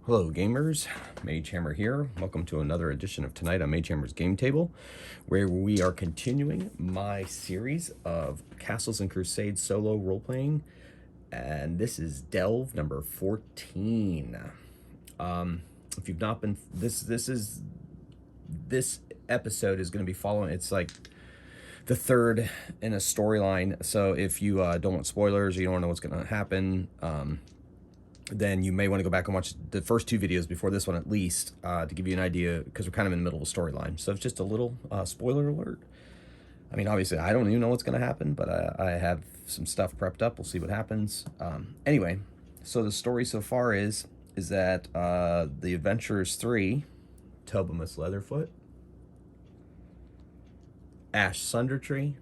Hello gamers, Magehammer here. Welcome to another edition of Tonight on Magehammer's Game Table, where we are continuing my series of Castles and Crusades solo role-playing, and this is Delve number 14. If you've not been, this episode is going to be following, it's like the third in a storyline, so if you don't want spoilers or you don't know what's going to happen, then you may want to go back and watch the first two videos before this one at least, to give you an idea, because we're kind of in the middle of a storyline. So it's just a little spoiler alert. I mean, obviously, I don't even know what's going to happen, but I have some stuff prepped up. We'll see what happens. Anyway, so the story so far is that the Adventurers 3, Tobamus Leatherfoot, Ash Sundertree,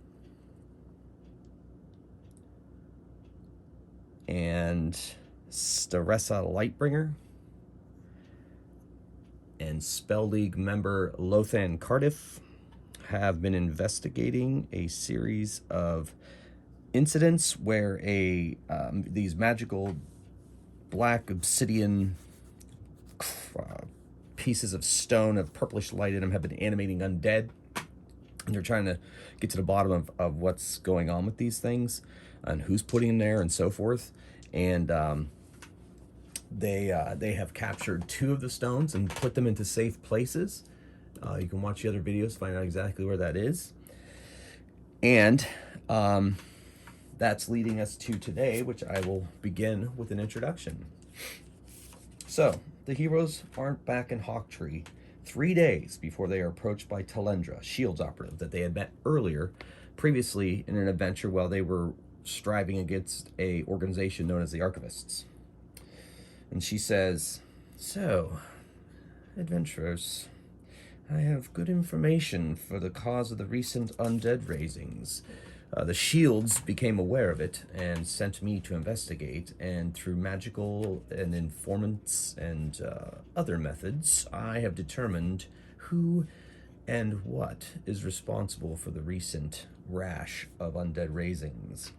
and Staressa Lightbringer, and Spell League member Lothan Cardiff have been investigating a series of incidents where these magical black obsidian pieces of stone of purplish light in them have been animating undead, and they're trying to get to the bottom of what's going on with these things and who's putting them there and so forth. And they have captured two of the stones and put them into safe places. You can watch the other videos to find out exactly where that is. And that's leading us to today, which I will begin with an introduction. So, the heroes aren't back in Hawktree 3 days before they are approached by Talendra, Shields operative that they had met previously in an adventure while they were striving against a organization known as the Archivists. And she says, "So, adventurers, I have good information for the cause of the recent undead raisings. The Shields became aware of it and sent me to investigate, and through magical and informants and other methods, I have determined who and what is responsible for the recent rash of undead raisings.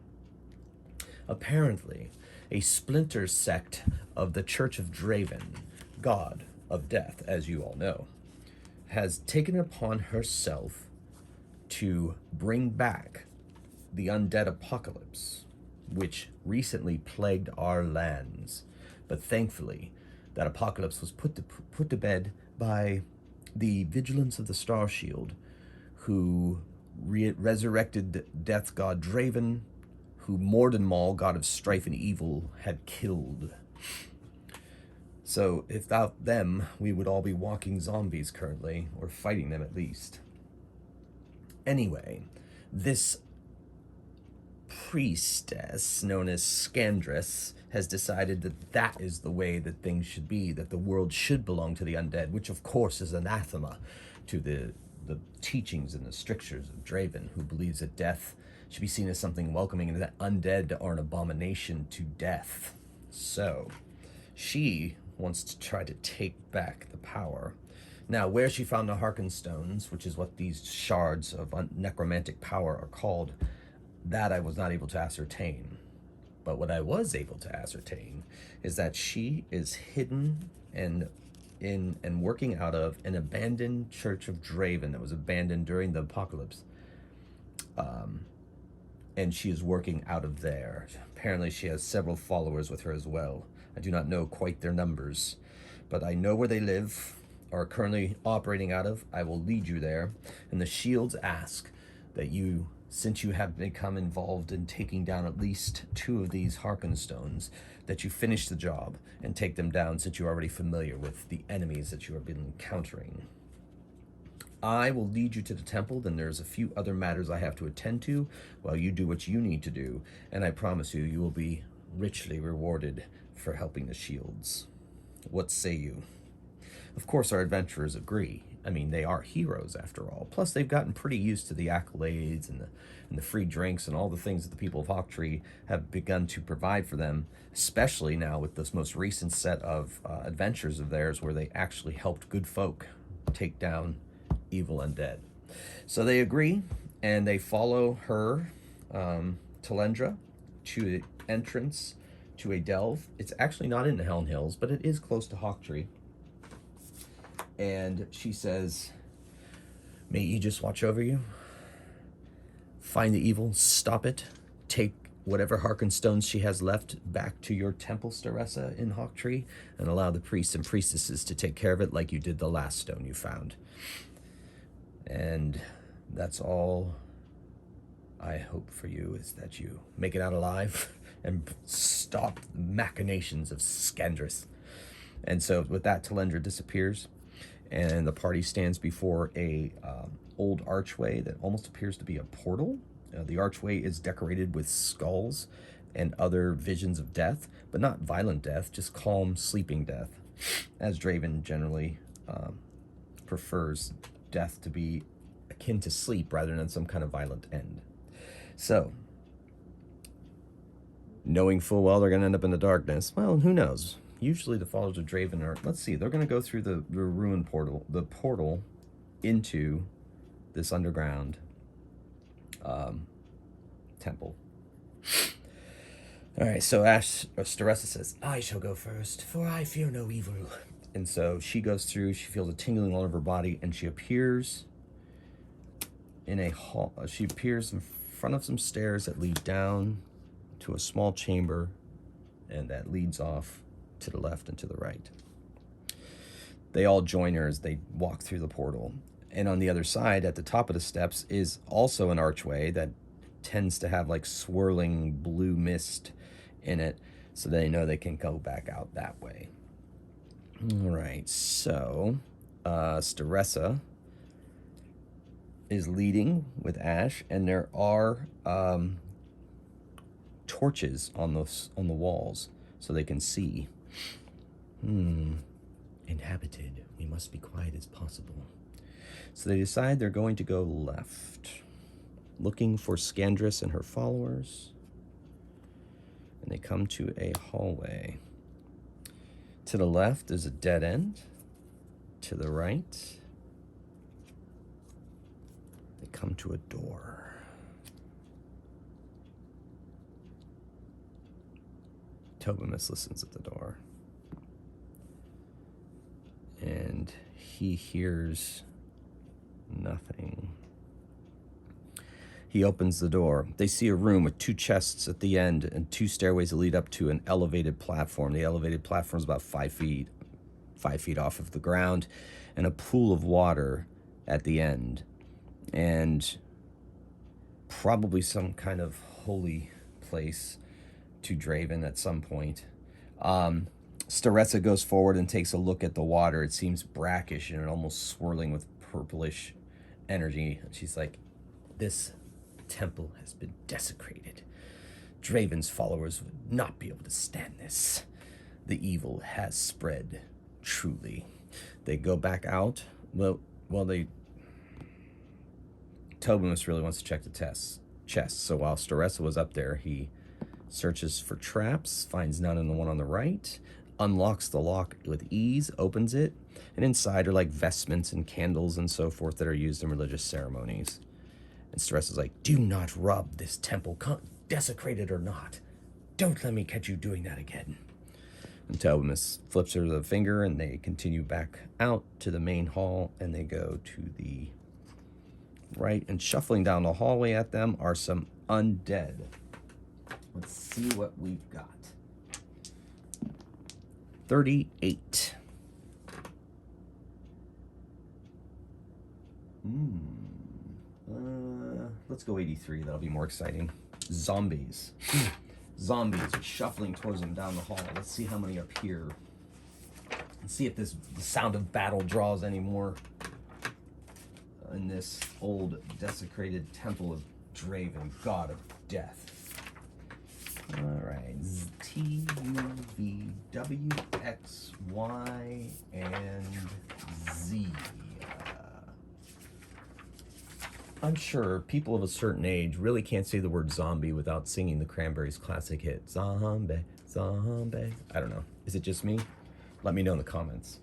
Apparently, a splinter sect of the Church of Draven, god of death, as you all know, has taken it upon herself to bring back the undead apocalypse, which recently plagued our lands. But thankfully, that apocalypse was put to bed by the vigilance of the Star Shield, who resurrected death god Draven, who Mordenmal, god of strife and evil, had killed. So, without them, we would all be walking zombies currently, or fighting them at least. Anyway, this priestess, known as Scandress, has decided that that is the way that things should be, that the world should belong to the undead, which of course is anathema to the teachings and the strictures of Draven, who believes that death should be seen as something welcoming and that undead are an abomination to death. So, she wants to try to take back the power. Now, where she found the Harkenstones, which is what these shards of necromantic power are called, that I was not able to ascertain. But what I was able to ascertain is that she is hidden and working out of an abandoned Church of Draven that was abandoned during the apocalypse. And she is working out of there. Apparently she has several followers with her as well. I do not know quite their numbers, but I know where they live, are currently operating out of. I will lead you there. And the Shields ask that you, since you have become involved in taking down at least two of these Harkenstones, that you finish the job and take them down, since you're already familiar with the enemies that you have been encountering. I will lead you to the temple, then there's a few other matters I have to attend to while you do what you need to do, and I promise you, you will be richly rewarded for helping the Shields. What say you?" Of course, our adventurers agree. I mean, they are heroes after all. Plus, they've gotten pretty used to the accolades and the free drinks and all the things that the people of Hawktree have begun to provide for them, especially now with this most recent set of adventures of theirs where they actually helped good folk take down evil undead. So they agree, and they follow her, Talendra, to the entrance to a delve. It's actually not in the Helen Hills, but it is close to Hawktree. And she says, may Aegis watch over you. Find the evil, stop it, take whatever Harkenstones she has left back to your temple, Staressa, in Hawktree, and allow the priests and priestesses to take care of it like you did the last stone you found. And that's all I hope for you, is that you make it out alive and stop the machinations of Scandrus. And so with that, Talendra disappears, and the party stands before a old archway that almost appears to be a portal. The archway is decorated with skulls and other visions of death, but not violent death, just calm, sleeping death, as Draven generally prefers death to be akin to sleep rather than some kind of violent end. So, knowing full well they're going to end up in the darkness, well, who knows? Usually the followers of Draven are, let's see, they're going to go through the ruin portal, the portal into this underground temple. All right, so Staressa says, I shall go first, for I fear no evil. And so she goes through, she feels a tingling all over her body, and she appears in a hall. She appears in front of some stairs that lead down to a small chamber, and that leads off to the left and to the right. They all join her as they walk through the portal. And on the other side, at the top of the steps, is also an archway that tends to have like swirling blue mist in it, so they know they can go back out that way. All right, so Staressa is leading with Ash, and there are torches on the walls so they can see. Inhabited. We must be quiet as possible. So they decide they're going to go left, looking for Scandrus and her followers. And they come to a hallway. To the left is a dead end. To the right, they come to a door. Tobimus listens at the door. And he hears nothing. He opens the door. They see a room with 2 chests at the end and 2 stairways that lead up to an elevated platform. The elevated platform is about 5 feet off of the ground, and a pool of water at the end. And probably some kind of holy place to Draven at some point. Staressa goes forward and takes a look at the water. It seems brackish and almost swirling with purplish energy. And she's like, this temple has been desecrated. Draven's followers would not be able to stand this. The evil has spread, truly. They go back out. Tobimus really wants to check the chest. So while Staressa was up there, he searches for traps, finds none in the one on the right, unlocks the lock with ease, opens it, and inside are like vestments and candles and so forth that are used in religious ceremonies. And Staressa's like, do not rub this temple, desecrated or not. Don't let me catch you doing that again. And Tobimus flips her the finger, and they continue back out to the main hall, and they go to the right. And shuffling down the hallway at them are some undead. Let's see what we've got. 38. Let's go 83. That'll be more exciting. Zombies. Zombies are shuffling towards them down the hall. Let's see how many up here. Let's see if the sound of battle draws any more in this old desecrated temple of Draven, god of death. All right, T, U, V, W, X, Y, and Z. I'm sure people of a certain age really can't say the word zombie without singing the Cranberries' classic hit, Zombie, Zombie. I don't know. Is it just me? Let me know in the comments.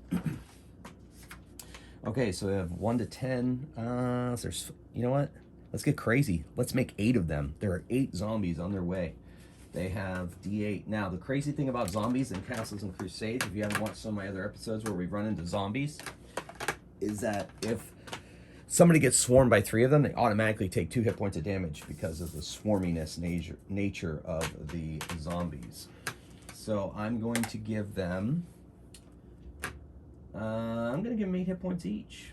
Okay, so we have 1 to 10. So there's, you know what? Let's get crazy. Let's make 8 of them. There are 8 zombies on their way. They have D8. Now, the crazy thing about zombies and castles and crusades, if you haven't watched some of my other episodes where we run into zombies, is that if somebody gets swarmed by 3 of them, they automatically take 2 hit points of damage because of the swarminess nature of the zombies. So I'm going to give them, I'm going to give them 8 hit points each.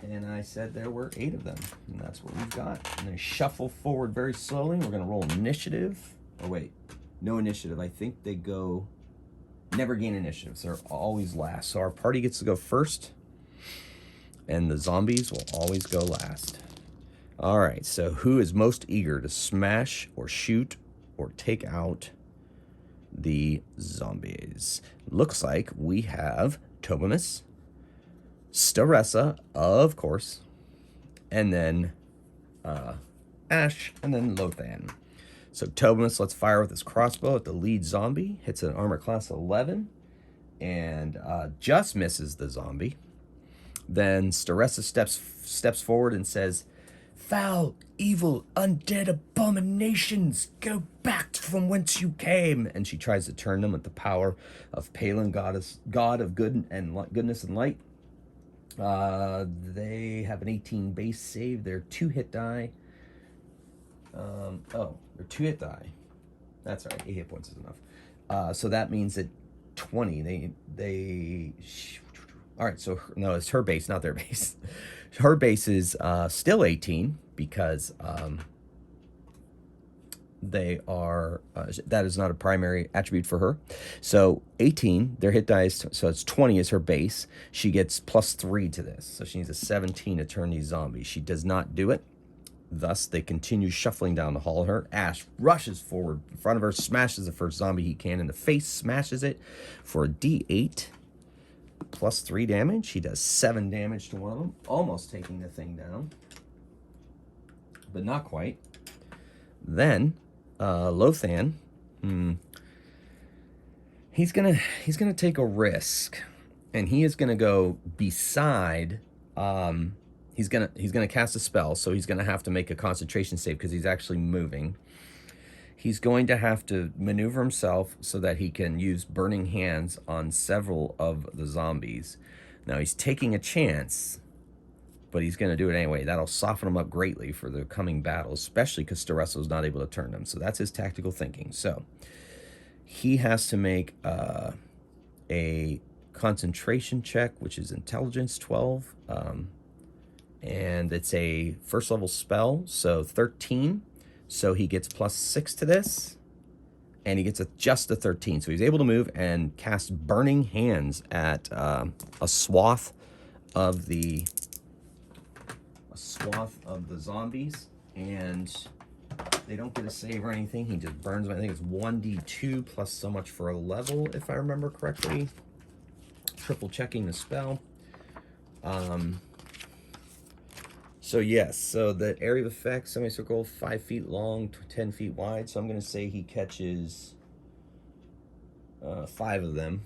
And I said there were 8 of them, and that's what we've got. And they shuffle forward very slowly. We're going to roll initiative. Oh, wait. No initiative. I think they go... Never gain initiatives. They're always last. So our party gets to go first, and the zombies will always go last. All right, so who is most eager to smash or shoot or take out the zombies? Looks like we have Tobimus, Staressa, of course, and then Ash, and then Lothan. So Tobimus lets fire with his crossbow at the lead zombie, hits an armor class 11, and just misses the zombie. Then Staressa steps forward and says, "Foul, evil, undead abominations, go back from whence you came." And she tries to turn them with the power of Palin, god of good and goodness and light. They have an 18 base save. They're 2 hit die. They're 2 hit die. That's right. 8 hit points is enough. So that means that 20. All right. So no, it's her base, not their base. Her base is still 18 because they are. That is not a primary attribute for her. So 18. Their hit die is, so it's 20 is her base. She gets +3 to this, so she needs a 17 to turn these zombies. She does not do it. Thus, they continue shuffling down the hall. Her Ash rushes forward in front of her, smashes the first zombie he can in the face, smashes it for a D8 +3 damage. He does 7 damage to one of them, almost taking the thing down, but not quite. Then, Lothan, he's gonna take a risk, and he is gonna go beside. He's gonna cast a spell, so he's gonna have to make a concentration save because he's actually moving. He's going to have to maneuver himself so that he can use Burning Hands on several of the zombies. Now he's taking a chance, but he's gonna do it anyway. That'll soften him up greatly for the coming battle, especially because Staressa's not able to turn them. So that's his tactical thinking. So he has to make a concentration check, which is intelligence 12. And it's a 1st level spell, so 13. So he gets +6 to this, and he gets just a 13. So he's able to move and cast Burning Hands at a swath of the zombies, and they don't get a save or anything. He just burns them. I think it's 1d2 plus so much for a level, if I remember correctly. Triple checking the spell. So yes, so the area of effect, semicircle, 5 feet long, 10 feet wide. So I'm going to say he catches 5 of them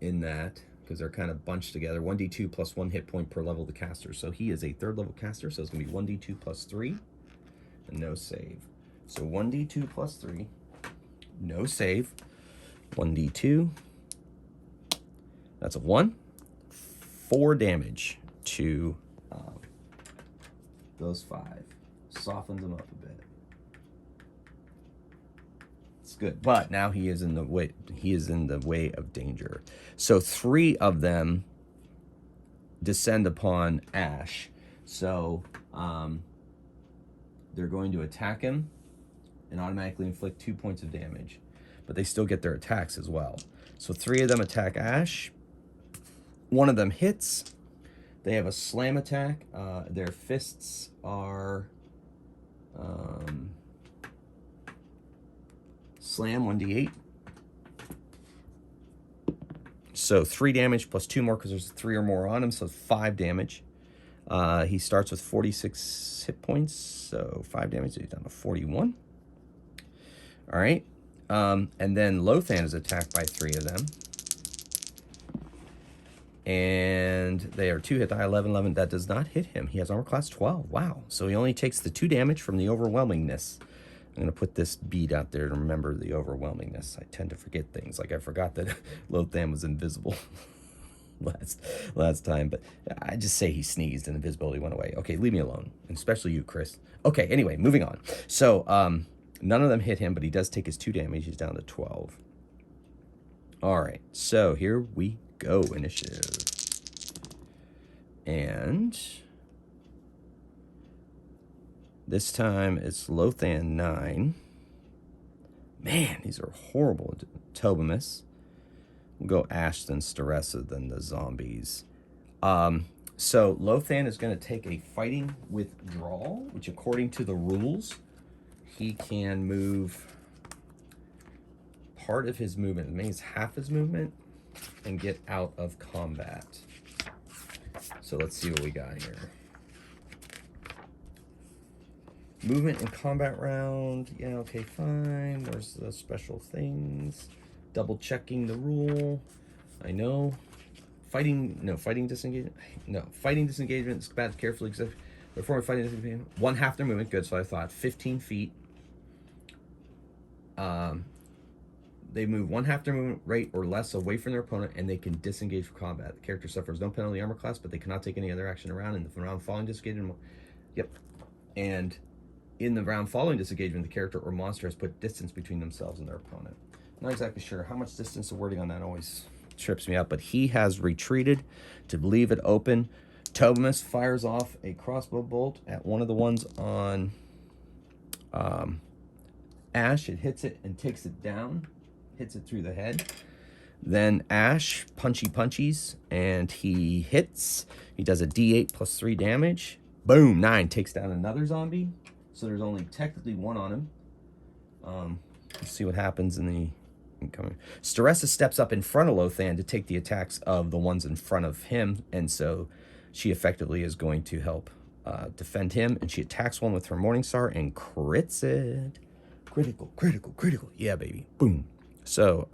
in that, because they're kind of bunched together. 1d2 plus 1 hit point per level of the caster. So he is a 3rd level caster, so it's going to be 1d2 plus 3, and no save. So 1d2 plus 3, no save. 1d2, that's a 1. 4 damage to those 5. Softens them up a bit. It's good, but now he is in the way. He is in the way of danger. So 3 of them descend upon Ash. So they're going to attack him and automatically inflict 2 points of damage, but they still get their attacks as well. So 3 of them attack Ash. 1 of them hits. They have a slam attack. Their fists are slam 1d8. So 3 damage plus 2 more because there's 3 or more on him, so 5 damage. He starts with 46 hit points, so 5 damage, so he's down to 41. All right. And then Lothan is attacked by 3 of them. And they are 2 hit die, 11, 11. That does not hit him. He has armor class 12. Wow. So he only takes the 2 damage from the overwhelmingness. I'm going to put this bead out there to remember the overwhelmingness. I tend to forget things. Like I forgot that Lothan was invisible last time. But I just say he sneezed and invisibility went away. Okay, leave me alone. And especially you, Chris. Okay, anyway, moving on. So none of them hit him, but he does take his 2 damage. He's down to 12. All right, so here we go, initiative. And this time it's Lothan 9. Man, these are horrible. Tobimus. We'll go Ash, then Staressa, then the zombies. So Lothan is going to take a fighting withdrawal, which according to the rules, he can move part of his movement, it means half his movement, and get out of combat. So let's see what we got here. Movement and combat round. Yeah, okay, fine. Where's the special things? Double checking the rule. I know. Fighting disengagement. No, fighting disengagement. Combat carefully, except before fighting disengagement. 1/2 their movement. Good, so I thought 15 feet. They move 1/2 their movement rate or less away from their opponent, and they can disengage from combat. The character suffers no penalty armor class, but they cannot take any other action around. In the round following disengagement, yep. And in the round following disengagement, the character or monster has put distance between themselves and their opponent. Not exactly sure how much distance. The wording on that always trips me up, but he has retreated to leave it open. Tobimus fires off a crossbow bolt at one of the ones on Ash. It hits it and takes it down. Hits it through the head. Then Ash punchies, and he hits. He does a D8 plus 3 damage. Boom, 9 takes down another zombie. So there's only technically 1 on him. Let's see what happens in the incoming. Staressa steps up in front of Lothan to take the attacks of the ones in front of him, and so she effectively is going to help defend him. And she attacks one with her Morningstar and crits it. Critical. Yeah, baby. Boom. So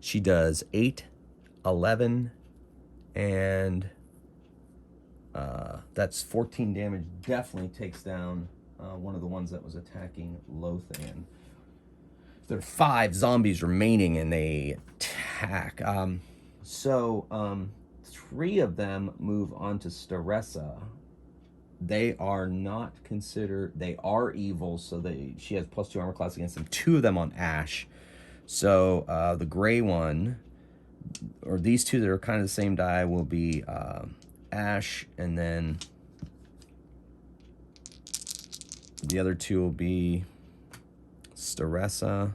she does 8, 11, and that's 14 damage. Definitely takes down one of the ones that was attacking Lothan. There are 5 zombies remaining, and they attack. 3 of them move on to Staressa. They are not considered, they are evil, so she has +2 armor class against them. 2 of them on Ash. So the gray one, or these 2 that are kind of the same die, will be Ash, and then the other 2 will be Staressa.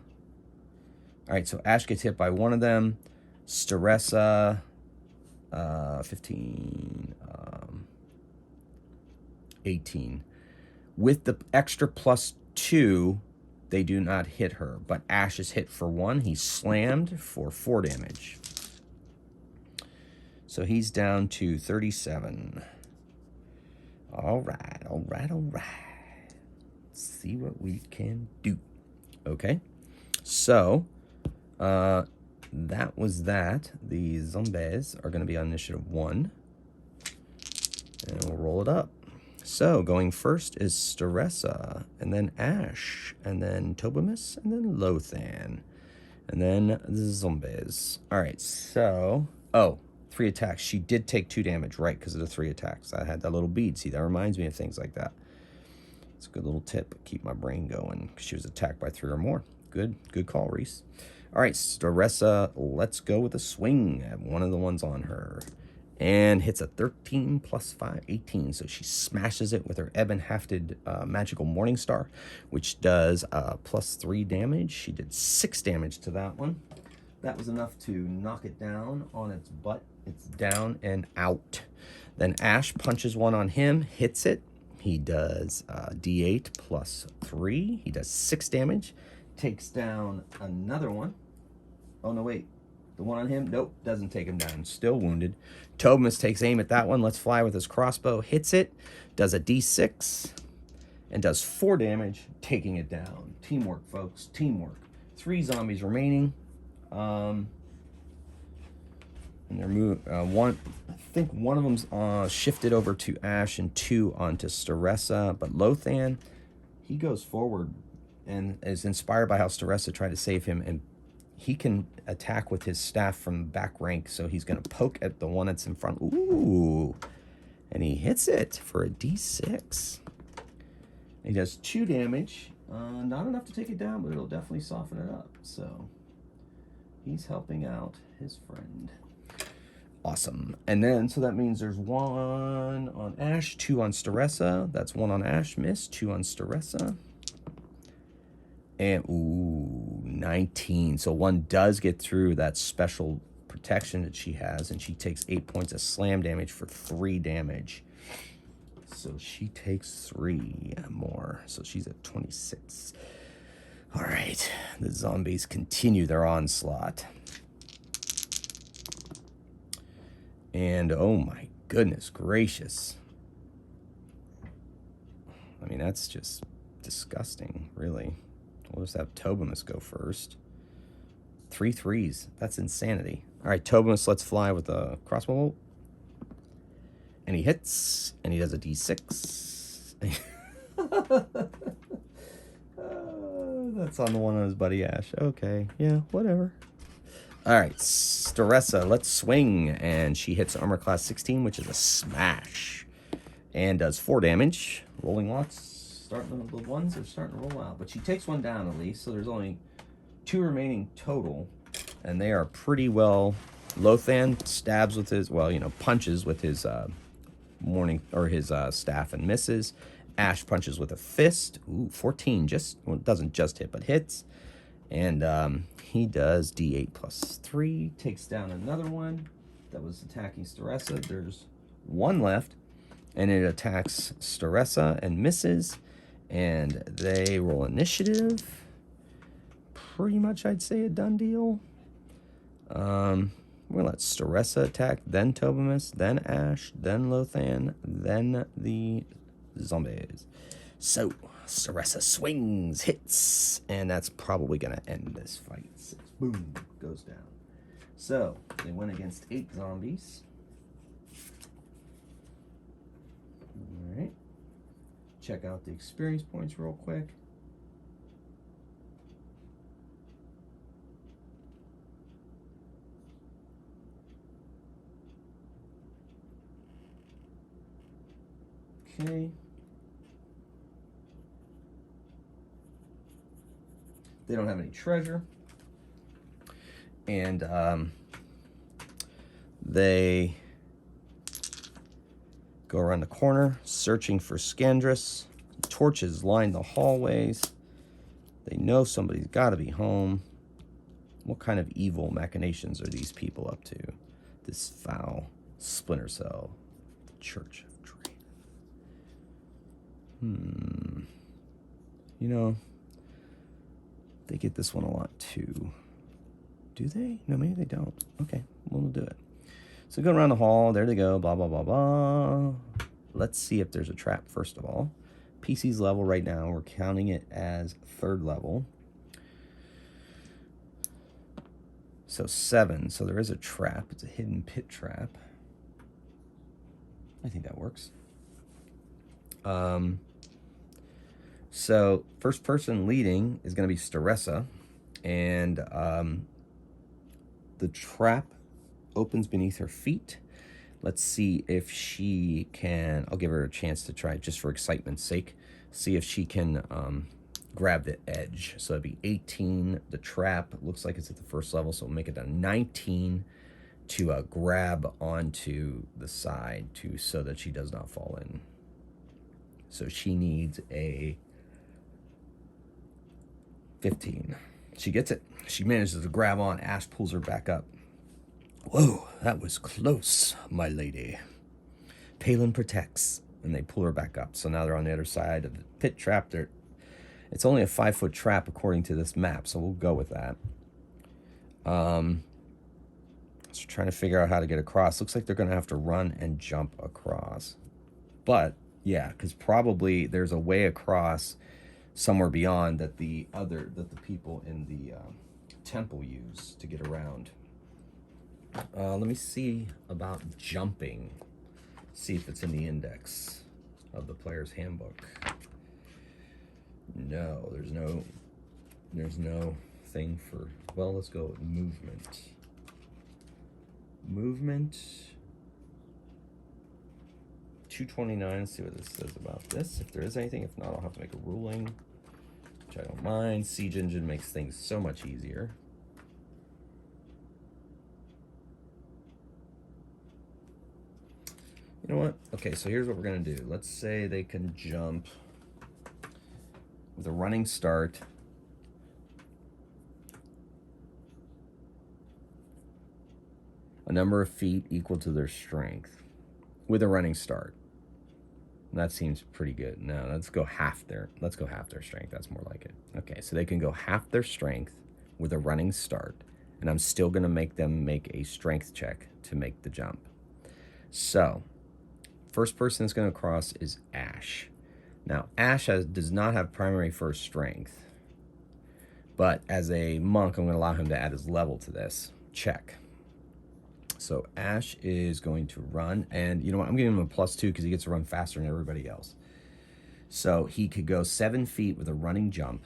All right, so Ash gets hit by one of them. Staressa, 15, 18. With the extra +2, they do not hit her, but Ash is hit for 1. He's slammed for 4 damage. So he's down to 37. All right. Let's see what we can do. Okay. So, that was that. The zombies are going to be on initiative 1. And we'll roll it up. So, going first is Staressa, and then Ash, and then Tobimus, and then Lothan, and then the zombies. All right, so, 3 attacks. She did take 2 damage, right, because of the 3 attacks. I had that little bead. See, that reminds me of things like that. It's a good little tip. Keep my brain going. She was attacked by 3 or more. Good call, Reese. All right, Staressa, let's go with a swing at one of the ones on her. And hits a 13 plus 5, 18. So she smashes it with her ebon-hafted magical Morningstar, which does +3 damage. She did 6 damage to that one. That was enough to knock it down on its butt. It's down and out. Then Ash punches one on him, hits it. He does D8 plus 3. He does 6 damage. Takes down another one. Oh, no, wait. The one on him, nope, doesn't take him down. Still wounded. Tobimus takes aim at that one. Let's fly with his crossbow. Hits it. Does a D6. And does 4 damage, taking it down. Teamwork, folks. Teamwork. 3 zombies remaining. And they're one. I think one of them's shifted over to Ash and 2 onto Staressa. But Lothan, he goes forward and is inspired by how Staressa tried to save him, and he can attack with his staff from back rank. So he's going to poke at the one that's in front. Ooh, and he hits it for a D6. He does 2 damage. Not enough to take it down, but it'll definitely soften it up. So he's helping out his friend. Awesome. And then, so that means there's 1 on Ash, 2 on Staressa. That's 1 on Ash, miss, 2 on Staressa. And, ooh, 19. So 1 does get through that special protection that she has, and she takes 8 points of slam damage for 3 damage. So she takes 3 more. So she's at 26. All right. The zombies continue their onslaught. And oh my goodness gracious. I mean, that's just disgusting, really. We'll just have Tobimus go first. 3 threes. That's insanity. All right, Tobimus lets fly with a crossbow bolt. And he hits, and he does a D6. That's on the one on his buddy Ash. Okay, yeah, whatever. All right, Staressa, let's swing. And she hits armor class 16, which is a smash. And does 4 damage. Rolling lots. Starting the ones are starting to roll out. But she takes 1 down at least, so there's only 2 remaining total. And they are pretty well. Lothan stabs with his, well, you know, punches with his his staff and misses. Ash punches with a fist. Ooh, 14. Just, well, it doesn't just hit, but hits. And he does D8 plus 3. Takes down another one that was attacking Staressa. There's 1 left. And it attacks Staressa and misses. And they roll initiative. Pretty much, I'd say, a done deal. We'll let Staressa attack, then Tobimus, then Ash, then Lothan, then the zombies. So, Staressa swings, hits, and that's probably going to end this fight. 6, boom, goes down. So, they went against 8 zombies. Alright. Check out the experience points real quick. Okay. They don't have any treasure. And they go around the corner searching for Scandrus. Torches line the hallways. They know somebody's got to be home. What kind of evil machinations are these people up to? This foul splinter cell, the Church of Draven. You know, they get this one a lot too. Do they? No, maybe they don't. Okay, we'll do it. So go around the hall. There they go. Blah, blah, blah, blah. Let's see if there's a trap, first of all. PC's level right now, we're counting it as 3rd level. So 7. So there is a trap. It's a hidden pit trap. I think that works. So first person leading is going to be Staressa. And the trap opens beneath her feet. Let's see if she can, I'll give her a chance to try just for excitement's sake, see if she can grab the edge. So it'd be 18. The trap looks like it's at the 1st level, so we'll make it a 19 to grab onto the side so that she does not fall in. So she needs a 15. She gets it. She manages to grab on. Ash pulls her back up. Whoa, that was close, my lady. Palin protects, and they pull her back up. So now they're on the other side of the pit trap. It's only a 5-foot trap according to this map, so we'll go with that. So trying to figure out how to get across. Looks like they're going to have to run and jump across. But, yeah, because probably there's a way across somewhere beyond that that the people in the temple use to get around. Let me see about jumping. See if it's in the index of the player's handbook. No, there's no thing for, well, let's go with movement. Movement 229. Let's see what this says about this. If there is anything, if not, I'll have to make a ruling, which I don't mind. Siege engine makes things so much easier. You know what? Okay, so here's what we're gonna do. Let's say they can jump with a running start. A number of feet equal to their strength with a running start. That seems pretty good. No, let's go half their strength. That's more like it. Okay, so they can go half their strength with a running start, and I'm still gonna make them make a strength check to make the jump. So, first person that's gonna cross is Ash. Now, Ash does not have primary first strength, but as a monk, I'm gonna allow him to add his level to this. Check. So Ash is going to run, and you know what? I'm giving him a +2 because he gets to run faster than everybody else. So he could go 7 feet with a running jump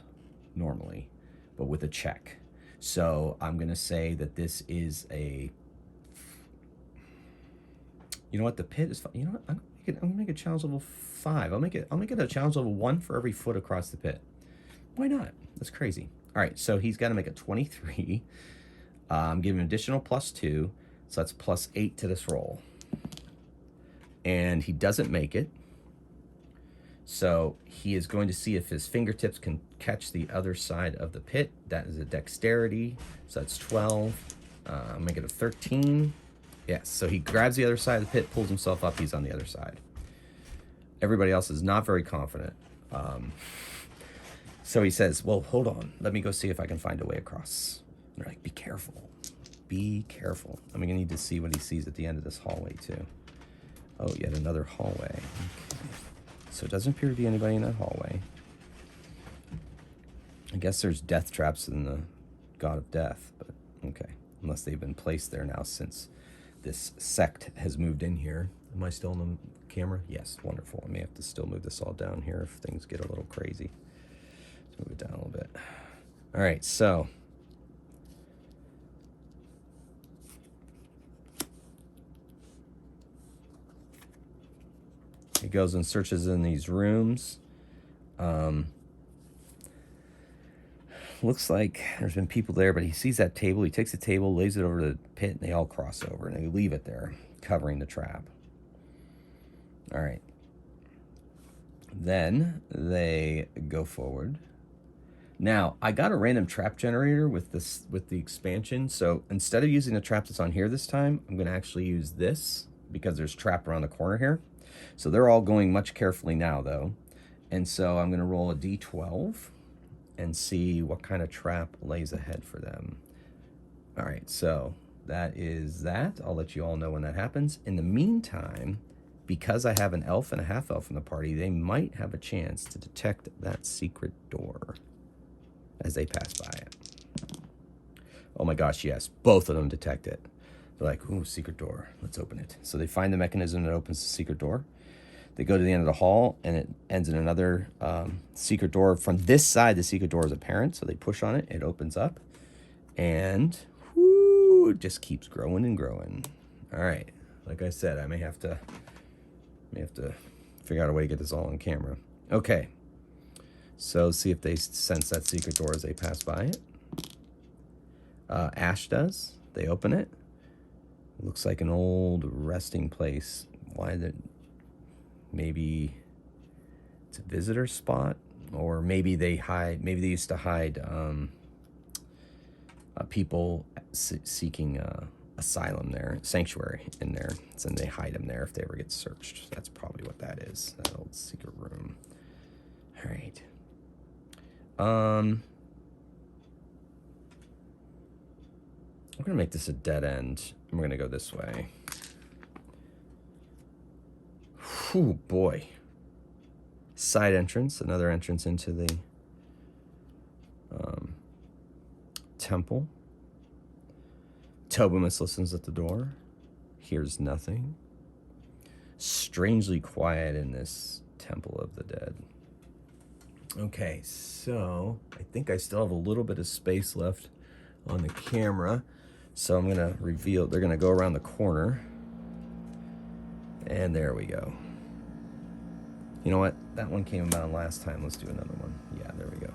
normally, but with a check. So I'm going to say that this is a, you know what? The pit is, you know what? I'm going to make it challenge level 5. I'll make it a challenge level 1 for every foot across the pit. Why not? That's crazy. All right, so he's got to make a 23. I'm giving him an additional +2. So that's +8 to this roll. And he doesn't make it. So he is going to see if his fingertips can catch the other side of the pit. That is a dexterity. So that's 12. Make it a 13. Yes, so he grabs the other side of the pit, pulls himself up. He's on the other side. Everybody else is not very confident. So he says, well, hold on. Let me go see if I can find a way across. And they're like, be careful. Be careful. I'm gonna need to see what he sees at the end of this hallway too. Oh, yet another hallway. Okay. So it doesn't appear to be anybody in that hallway. I guess there's death traps in the God of Death, but okay. Unless they've been placed there now since this sect has moved in here. Am I still on the camera? Yes, wonderful. I may have to still move this all down here if things get a little crazy. Let's move it down a little bit. All right, so he goes and searches in these rooms. Looks like there's been people there, but he sees that table. He takes the table, lays it over the pit, and they all cross over, and they leave it there, covering the trap. All right. Then they go forward. Now, I got a random trap generator with the expansion, so instead of using the trap that's on here this time, I'm going to actually use this because there's trap around the corner here. So they're all going much carefully now, though. And so I'm going to roll a d12 and see what kind of trap lays ahead for them. All right, so that is that. I'll let you all know when that happens. In the meantime, because I have an elf and a half-elf in the party, they might have a chance to detect that secret door as they pass by it. Oh my gosh, yes, both of them detect it. They're like, ooh, secret door, let's open it. So they find the mechanism that opens the secret door. They go to the end of the hall, and it ends in another secret door. From this side, the secret door is apparent, so they push on it. It opens up, and whoo, it just keeps growing and growing. All right, like I said, I may have to figure out a way to get this all on camera. Okay, so see if they sense that secret door as they pass by it. Ash does. They open it. Looks like an old resting place. Why did... Maybe it's a visitor spot, or maybe they hide. Maybe they used to hide people seeking asylum there, sanctuary in there. So they hide them there if they ever get searched. That's probably what that is. That old secret room. All right. I'm gonna make this a dead end. I'm gonna go this way. Oh boy. Side entrance, another entrance into the temple. Tobimus listens at the door, hears nothing. Strangely quiet in this Temple of the Dead. Okay, so I think I still have a little bit of space left on the camera. So I'm gonna reveal, they're gonna go around the corner. And there we go. You know what? That one came about last time. Let's do another one. Yeah, there we go.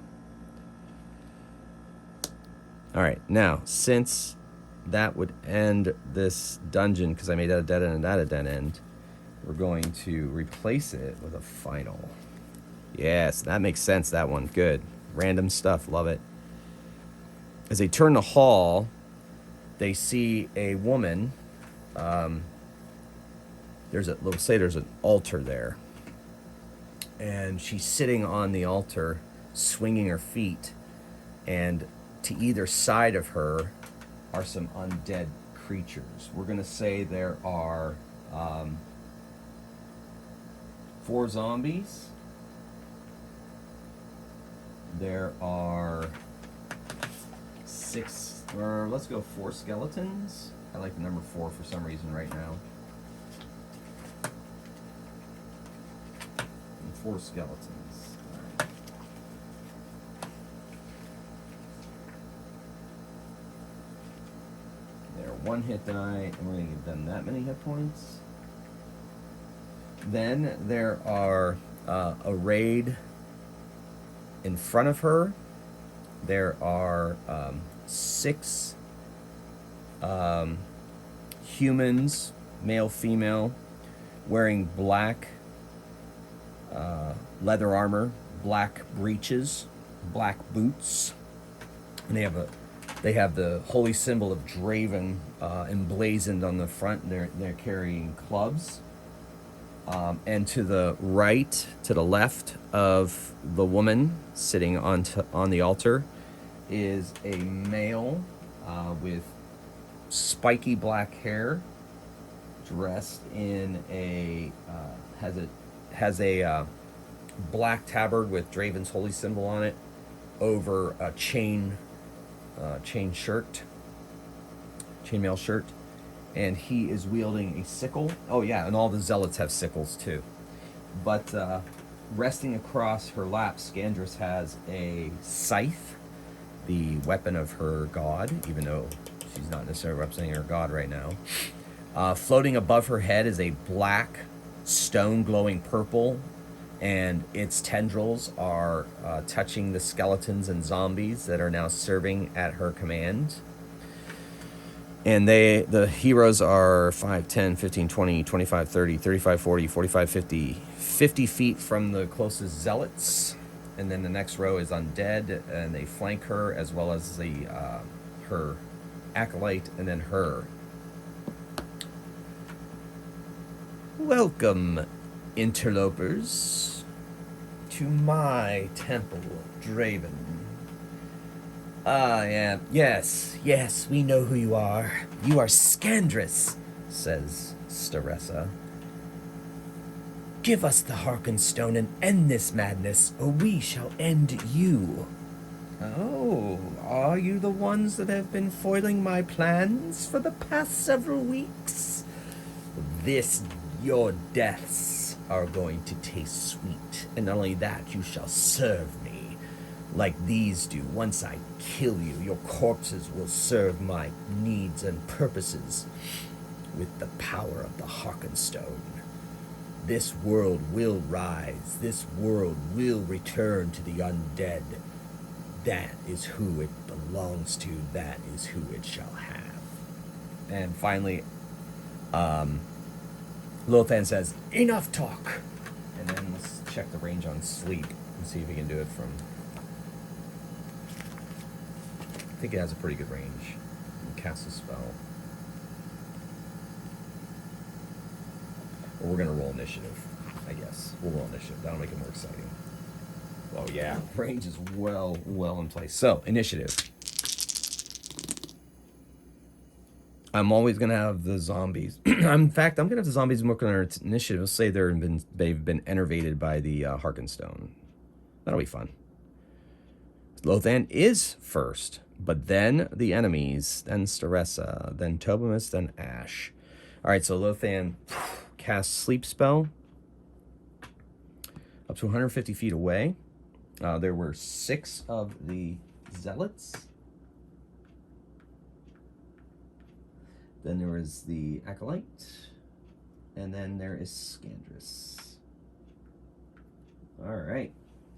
All right, now, since that would end this dungeon, because I made that a dead end and that a dead end, we're going to replace it with a final. Yes, that makes sense, that one. Good. Random stuff, love it. As they turn the hall, they see a woman. There's an altar there. And she's sitting on the altar, swinging her feet. And to either side of her are some undead creatures. We're going to say there are 4 zombies. There are 6, or let's go 4 skeletons. I like the number 4 for some reason right now. And 4 skeletons. All right. They're 1 hit die, and we're going to give them that many hit points. Then there are arrayed in front of her. There are 6 humans, male, female, wearing black leather armor, black breeches, black boots, and they have the holy symbol of Draven emblazoned on the front. They're carrying clubs. And to the right, to the left of the woman sitting on the altar is a male with spiky black hair, dressed in a has a black tabard with Draven's holy symbol on it over a chainmail shirt. And he is wielding a sickle. Oh yeah, and all the zealots have sickles too. But resting across her lap, Scandress has a scythe, the weapon of her god, even though she's not necessarily representing her god right now. Floating above her head is a black stone glowing purple, and its tendrils are touching the skeletons and zombies that are now serving at her command. And the heroes are 5, 10, 15, 20, 25, 30, 35, 40, 45, 50, 50 feet from the closest zealots. And then the next row is undead, and they flank her, as well as her acolyte, and then her. Welcome, interlopers, to my temple of Draven. Yeah. Yes, we know who you are. You are Scandress, says Staressa. Give us the Harkenstone and end this madness, or we shall end you. Oh, are you the ones that have been foiling my plans for the past several weeks? Your deaths are going to taste sweet, and not only that, you shall serve me. Like these do. Once I kill you, your corpses will serve my needs and purposes with the power of the Harkenstone. This world will rise. This world will return to the undead. That is who it belongs to. That is who it shall have. And finally, Lothan says, enough talk. And then let's check the range on sleep and see if we can do it from... I think it has a pretty good range. You can cast a spell. Or we're going to roll initiative, I guess. We'll roll initiative. That'll make it more exciting. Oh, yeah. Range is well in place. So, initiative. I'm always going to have the zombies. In fact, I'm going to have the zombies work on their initiative. Let's say they've been enervated by the Harkenstone. That'll be fun. Lothan is first, but then the enemies, then Staressa, then Tobimus, then Ash. All right, so Lothan casts Sleep Spell up to 150 feet away. There were 6 of the Zealots. Then there was the Acolyte. And then there is Scandrus. All right.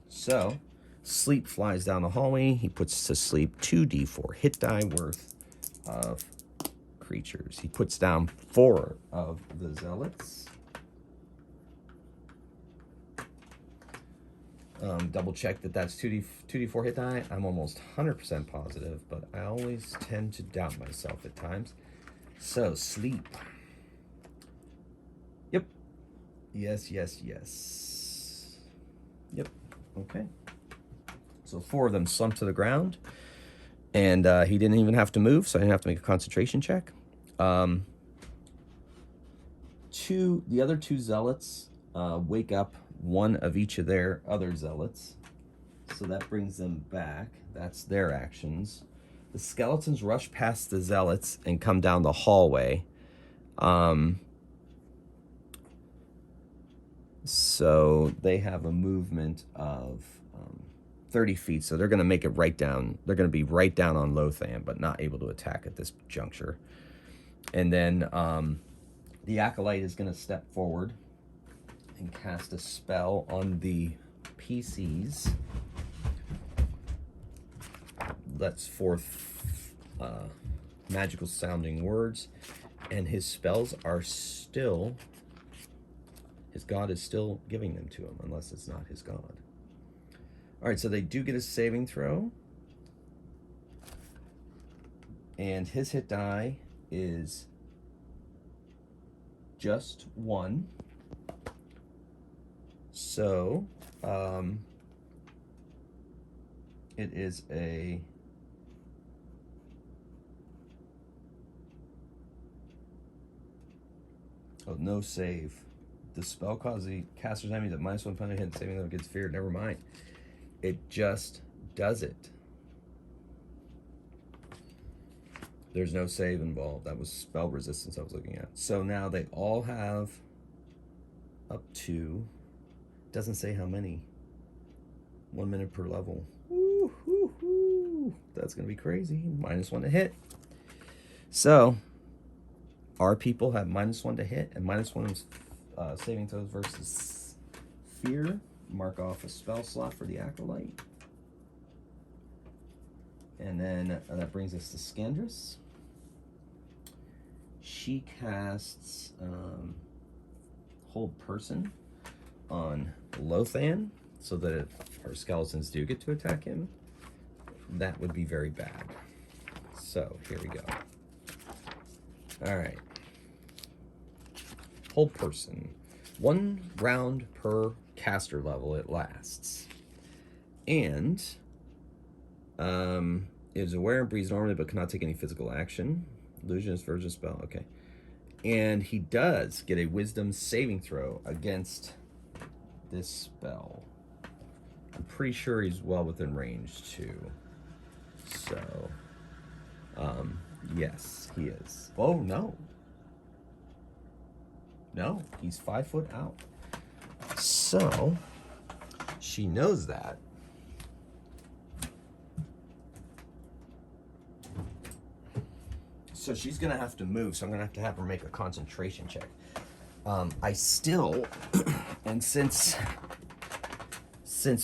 So, Sleep flies down the hallway. He puts to sleep 2d4 hit die worth of creatures. He puts down 4 of the Zealots. Double check that that's 2d4 hit die. I'm almost 100% positive, but I always tend to doubt myself at times. So, Sleep. Yep. Yes, yes, yes. Yep. Okay. So 4 of them slumped to the ground, and he didn't even have to move, so I didn't have to make a concentration check. The other 2 Zealots wake up 1 of each of their other Zealots, so that brings them back. That's their actions. The skeletons rush past the Zealots and come down the hallway. So they have a movement of 30 feet, so they're going to make it right down. They're going to be right down on Lothan, but not able to attack at this juncture. And then the Acolyte is going to step forward and cast a spell on the PCs. Lets forth magical sounding words, and his spells are still, his god is still giving them to him, unless it's not his god. All right, so they do get a saving throw, and his hit die is just 1. So it is a no save. The spell causes the caster's enemies at -1 penalty hit saving throw gets feared. Never mind. It just does it. There's no save involved. That was spell resistance I was looking at. So now they all have up to, doesn't say how many, 1 minute per level. Woo, woo, woo. That's going to be crazy. -1 to hit. So our people have -1 to hit and -1 saving throws versus fear. Mark off a spell slot for the Acolyte. And then that brings us to Scandrus. She casts Hold Person on Lothan, so that if her skeletons do get to attack him, that would be very bad. So here we go. All right. Hold Person. 1 round per caster level it lasts. And is aware and breathes normally but cannot take any physical action. Illusionist version spell, okay. And he does get a wisdom saving throw against this spell. I'm pretty sure he's well within range too. So, yes, he is. Oh, no. No, he's 5 foot out. So, she knows that. So she's going to have to move, so I'm going to have her make a concentration check. I still, and since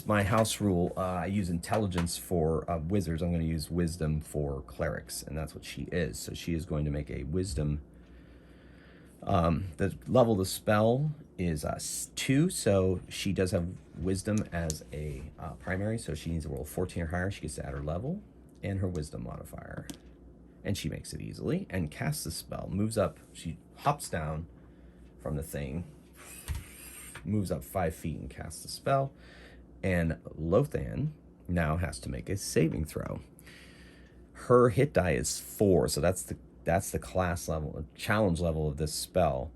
my house rule, I use intelligence for wizards, I'm going to use wisdom for clerics, and that's what she is. So she is going to make a wisdom. The level of the spell is 2, so she does have wisdom as a primary, so she needs to roll 14 or higher. She gets to add her level and her wisdom modifier. And she makes it easily and casts the spell. Moves up, she hops down from the thing, moves up 5 feet and casts the spell. And Lothan now has to make a saving throw. Her hit die is 4, so that's the class level, challenge level of this spell.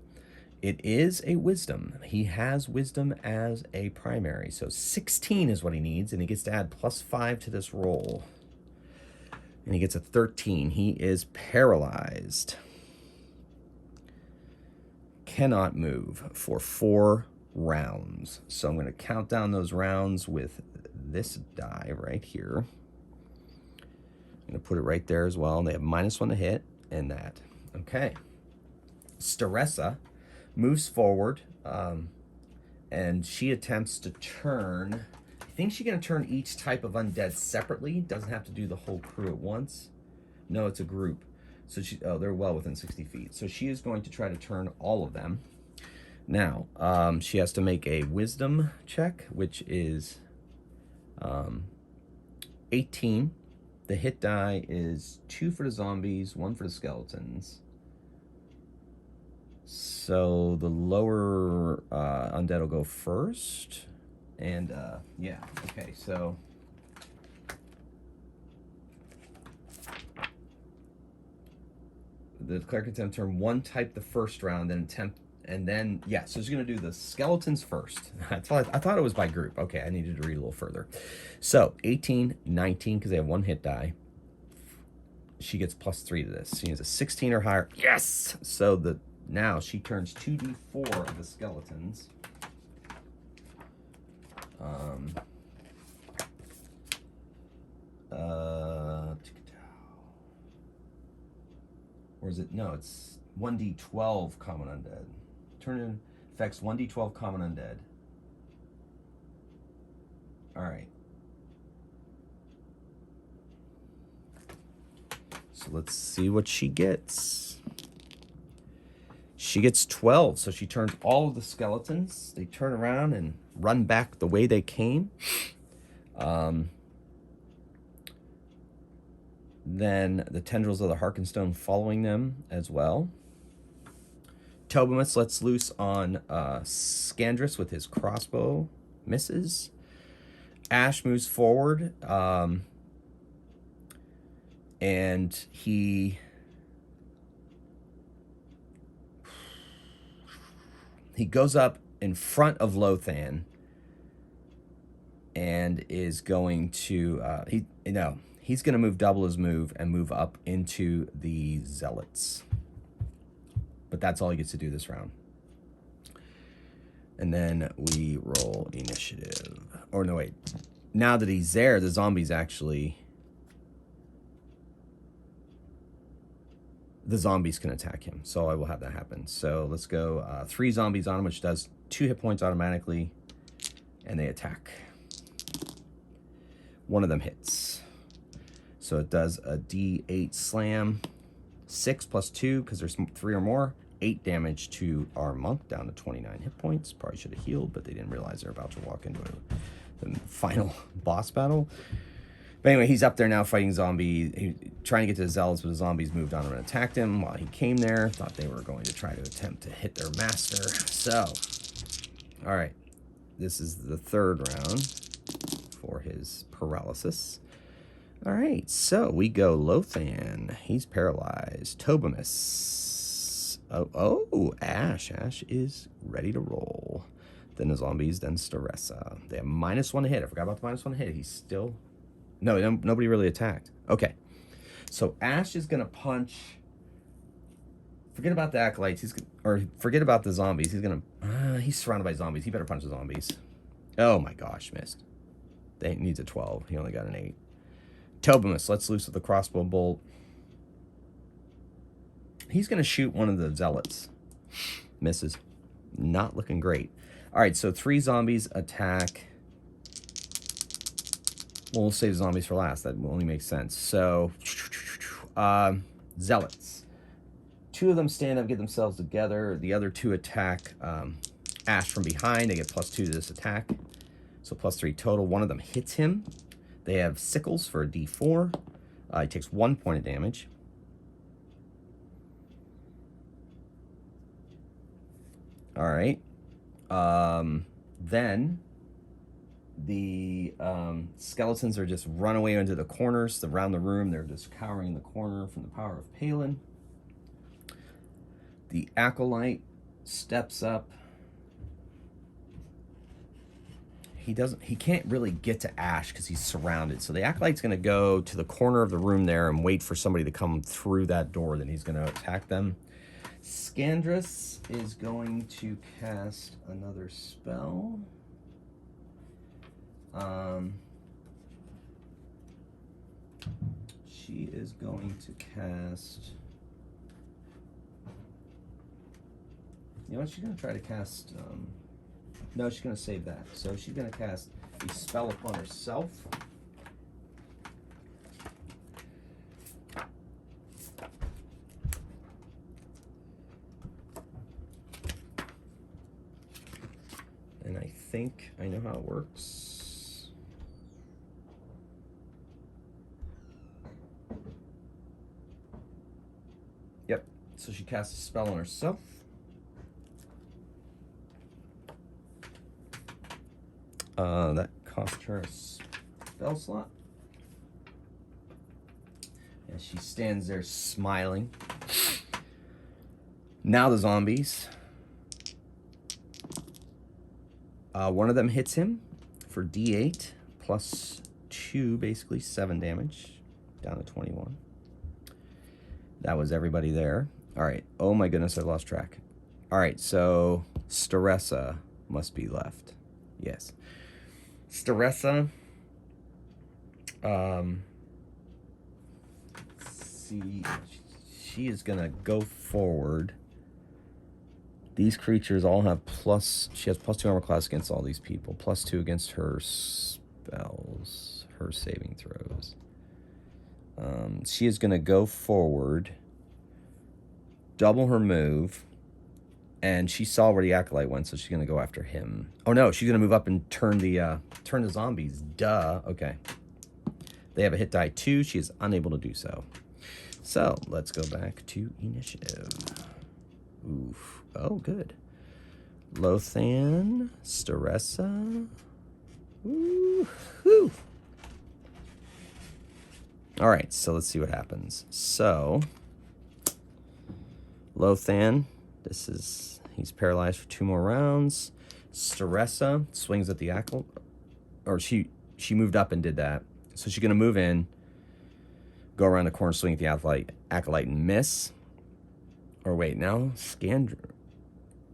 It is a wisdom. He has wisdom as a primary. So 16 is what he needs, and he gets to add +5 to this roll. And he gets a 13. He is paralyzed. Cannot move for 4 rounds. So I'm going to count down those rounds with this die right here. I'm going to put it right there as well. And they have -1 to hit and that. Okay. Staressa moves forward, and she attempts to turn. I think she's going to turn each type of undead separately. Doesn't have to do the whole crew at once. No, it's a group. So they're well within 60 feet. So she is going to try to turn all of them. Now, she has to make a wisdom check, which is 18. The hit die is 2 for the zombies, 1 for the skeletons. So the lower undead will go first. And yeah, okay, so the cleric can attempt turn 1 type the first round, then attempt, and then, yeah, so she's going to do the skeletons first. I thought it was by group. Okay, I needed to read a little further. So 18, 19, because they have 1 hit die. She gets +3 to this. She has a 16 or higher. Yes! So now she turns 2d4 of the skeletons. Or is it? No, it's 1d12 common undead. Turn in affects 1d12 common undead. All right. So let's see what she gets. She gets 12, so she turns all of the skeletons. They turn around and run back the way they came. Then the tendrils of the Harkenstone following them as well. Tobimus lets loose on Scandrus with his crossbow. Misses. Ash moves forward. And he goes up in front of Lothan and is going to he's going to move double his move and move up into the zealots. But that's all he gets to do this round. And then we roll initiative. Or no, wait. Now that he's there, the zombies actually... The zombies can attack him, so I will have that happen. So let's go 3 zombies on him, which does 2 hit points automatically, and they attack. One of them hits. So it does a D8 slam, 6 + 2, because there's 3 or more, 8 damage to our monk, down to 29 hit points. Probably should have healed, but they didn't realize they're about to walk into the final boss battle. But anyway, he's up there now fighting zombie, trying to get to the zealots, but the zombies moved on him and attacked him while he came there. Thought they were going to try to attempt to hit their master. So, all right, this is the 3rd round for his paralysis. All right, so we go Lothan. He's paralyzed. Tobimus. Oh, Ash. Ash is ready to roll. Then the zombies, then Staressa. They have -1 to hit. I forgot about the -1 to hit. He's still... No, nobody really attacked. Okay. So Ash is going to punch... Forget about the acolytes. Or forget about the zombies. He's going to... he's surrounded by zombies. He better punch the zombies. Oh my gosh, missed. They needs a 12. He only got an 8. Tobimus lets loose with the crossbow bolt. He's going to shoot one of the zealots. Misses. Not looking great. All right, so 3 zombies attack... Well, we'll save zombies for last. That only makes sense. So, zealots. 2 of them stand up, get themselves together. The other 2 attack Ash from behind. They get +2 to this attack. So +3 total. One of them hits him. They have sickles for a D4. He takes 1 point of damage. All right. Then... The skeletons are just run away into the corners around the room. They're just cowering in the corner from the power of Palin. The acolyte steps up. He can't really get to Ash because he's surrounded. So the Acolyte's going to go to the corner of the room there and wait for somebody to come through that door. Then he's going to attack them. Scandress is going to cast another spell. She is going to cast... You know what? She's going to try to cast... no, she's going to save that. So she's going to cast a spell upon herself. And I think I know how it works. Yep. So she casts a spell on herself. That cost her a spell slot. And she stands there smiling. Now the zombies. One of them hits him for D8 plus 2, basically 7 damage, down to 21. That was everybody there. All right. Oh my goodness, I lost track. All right, so Staressa must be left. Yes. Staressa, let's see, she is going to go forward. These creatures all have she has +2 armor class against all these people, +2 against her spells, her saving throws. She is going to go forward, double her move, and she saw where the Acolyte went, so she's going to go after him. Oh no, she's going to move up and turn the zombies. Duh. Okay. They have a hit die 2. She is unable to do so. So let's go back to initiative. Oof. Oh, good. Lothan, Staressa. Woo-hoo. All right, so let's see what happens. So, Lothan, he's paralyzed for 2 more rounds. Staressa swings at the Acolyte, or she moved up and did that. So she's going to move in, go around the corner, swing at the Acolyte and miss. Or wait, now Scandra.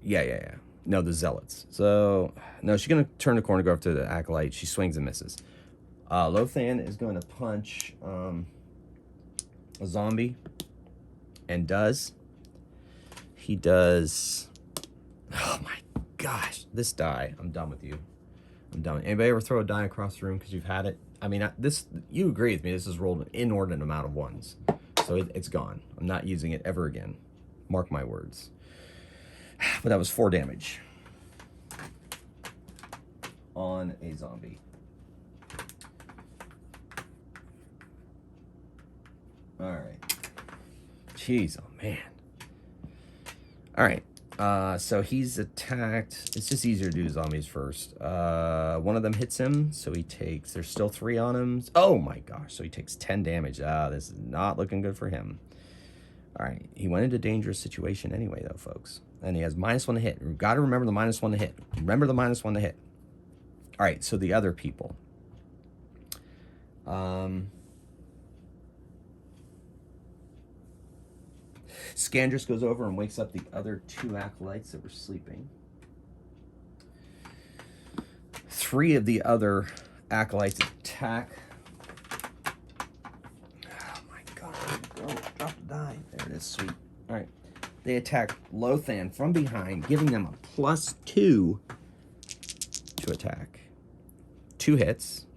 Yeah. No, the Zealots. So, no, she's going to turn the corner, go up to the Acolyte. She swings and misses. Lothan is going to punch a zombie, and does. He does. Oh my gosh, this die. I'm done with you. I'm done. Anybody ever throw a die across the room because you've had it? I mean, you agree with me. This has rolled an inordinate amount of ones. So it's gone. I'm not using it ever again. Mark my words. But that was 4 damage on a zombie. All right. Jeez, oh man. All right. So he's attacked. It's just easier to do zombies first. One of them hits him, so he takes... There's still 3 on him. Oh my gosh, so he takes 10 damage. This is not looking good for him. All right, he went into a dangerous situation anyway, though, folks. And he has -1 to hit. We've got to remember the -1 to hit. Remember the -1 to hit. All right, so the other people. Scandress goes over and wakes up the other 2 Acolytes that were sleeping. 3 of the other Acolytes attack. Oh my god, go, drop the die. There it is, sweet. All right. They attack Lothan from behind, giving them a +2 to attack. 2 hits.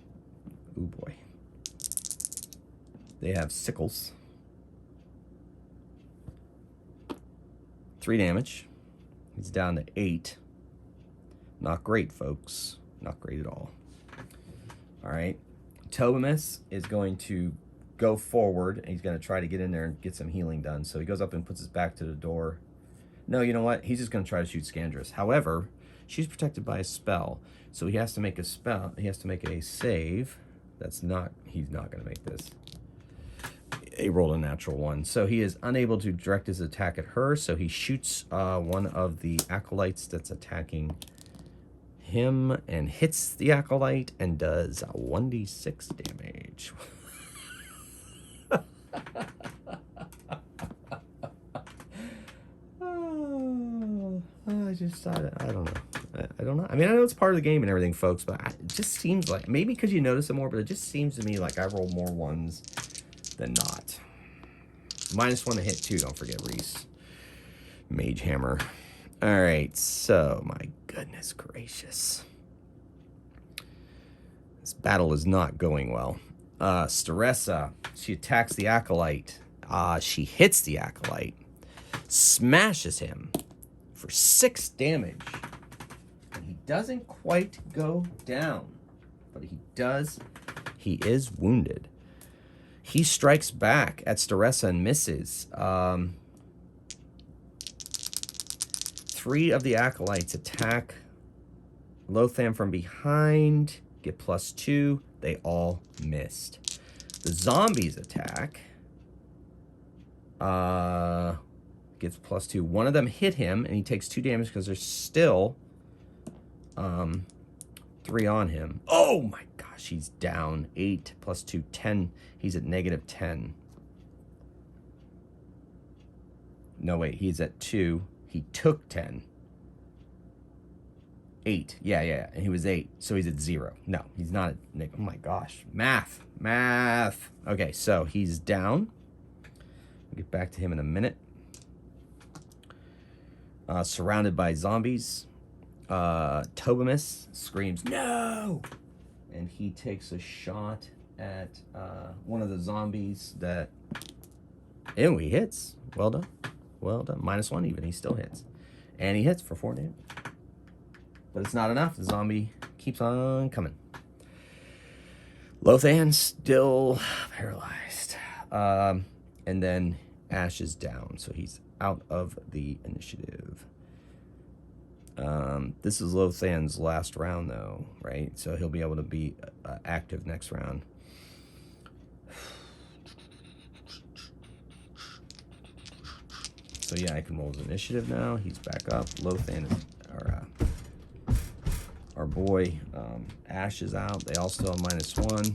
Oh boy. They have sickles. 3 damage. He's down to 8. Not great, folks. Not great at all. All right. Tobimus is going to go forward, and he's going to try to get in there and get some healing done. So he goes up and puts his back to the door. No, you know what? He's just going to try to shoot Scandress. However, she's protected by a spell, so he has to make a spell. He has to make a save. He's not going to make this. He rolled a natural 1. So he is unable to direct his attack at her, so he shoots one of the acolytes that's attacking him and hits the acolyte and does 1d6 damage. I just thought, I don't know. I don't know. I mean, I know it's part of the game and everything, folks, but it just seems like, maybe because you notice it more, but it just seems to me like I roll more 1s than not. -1 to hit, too. Don't forget, Reese. Magehammer. All right, so, my goodness gracious. This battle is not going well. Staressa, she attacks the acolyte. She hits the acolyte, smashes him for 6 damage. And he doesn't quite go down, but he does. He is wounded. He strikes back at Staressa and misses. 3 of the acolytes attack Lotham from behind, get +2. They all missed. The zombies attack. Gets +2. One of them hit him, and he takes 2 damage because there's still 3 on him. Oh my gosh, he's down. 8 +2, 10. He's at -10. No, wait, he's at 2. He took 10. 8. Yeah. And he was 8. So he's at 0. No, he's not at oh my gosh. Math. Okay, so he's down. We'll get back to him in a minute. Surrounded by zombies. Tobimus screams, "No!" And he takes a shot at one of the zombies that... Oh, he hits. Well done. -1 even. He still hits. And he hits for 4 damage. But it's not enough. The zombie keeps on coming. Lothan still paralyzed. And then Ash is down. So he's out of the initiative. This is Lothan's last round, though, right? So he'll be able to be active next round. So yeah, I can roll his initiative now. He's back up. Lothan is our boy. Ash is out. They all still have -1.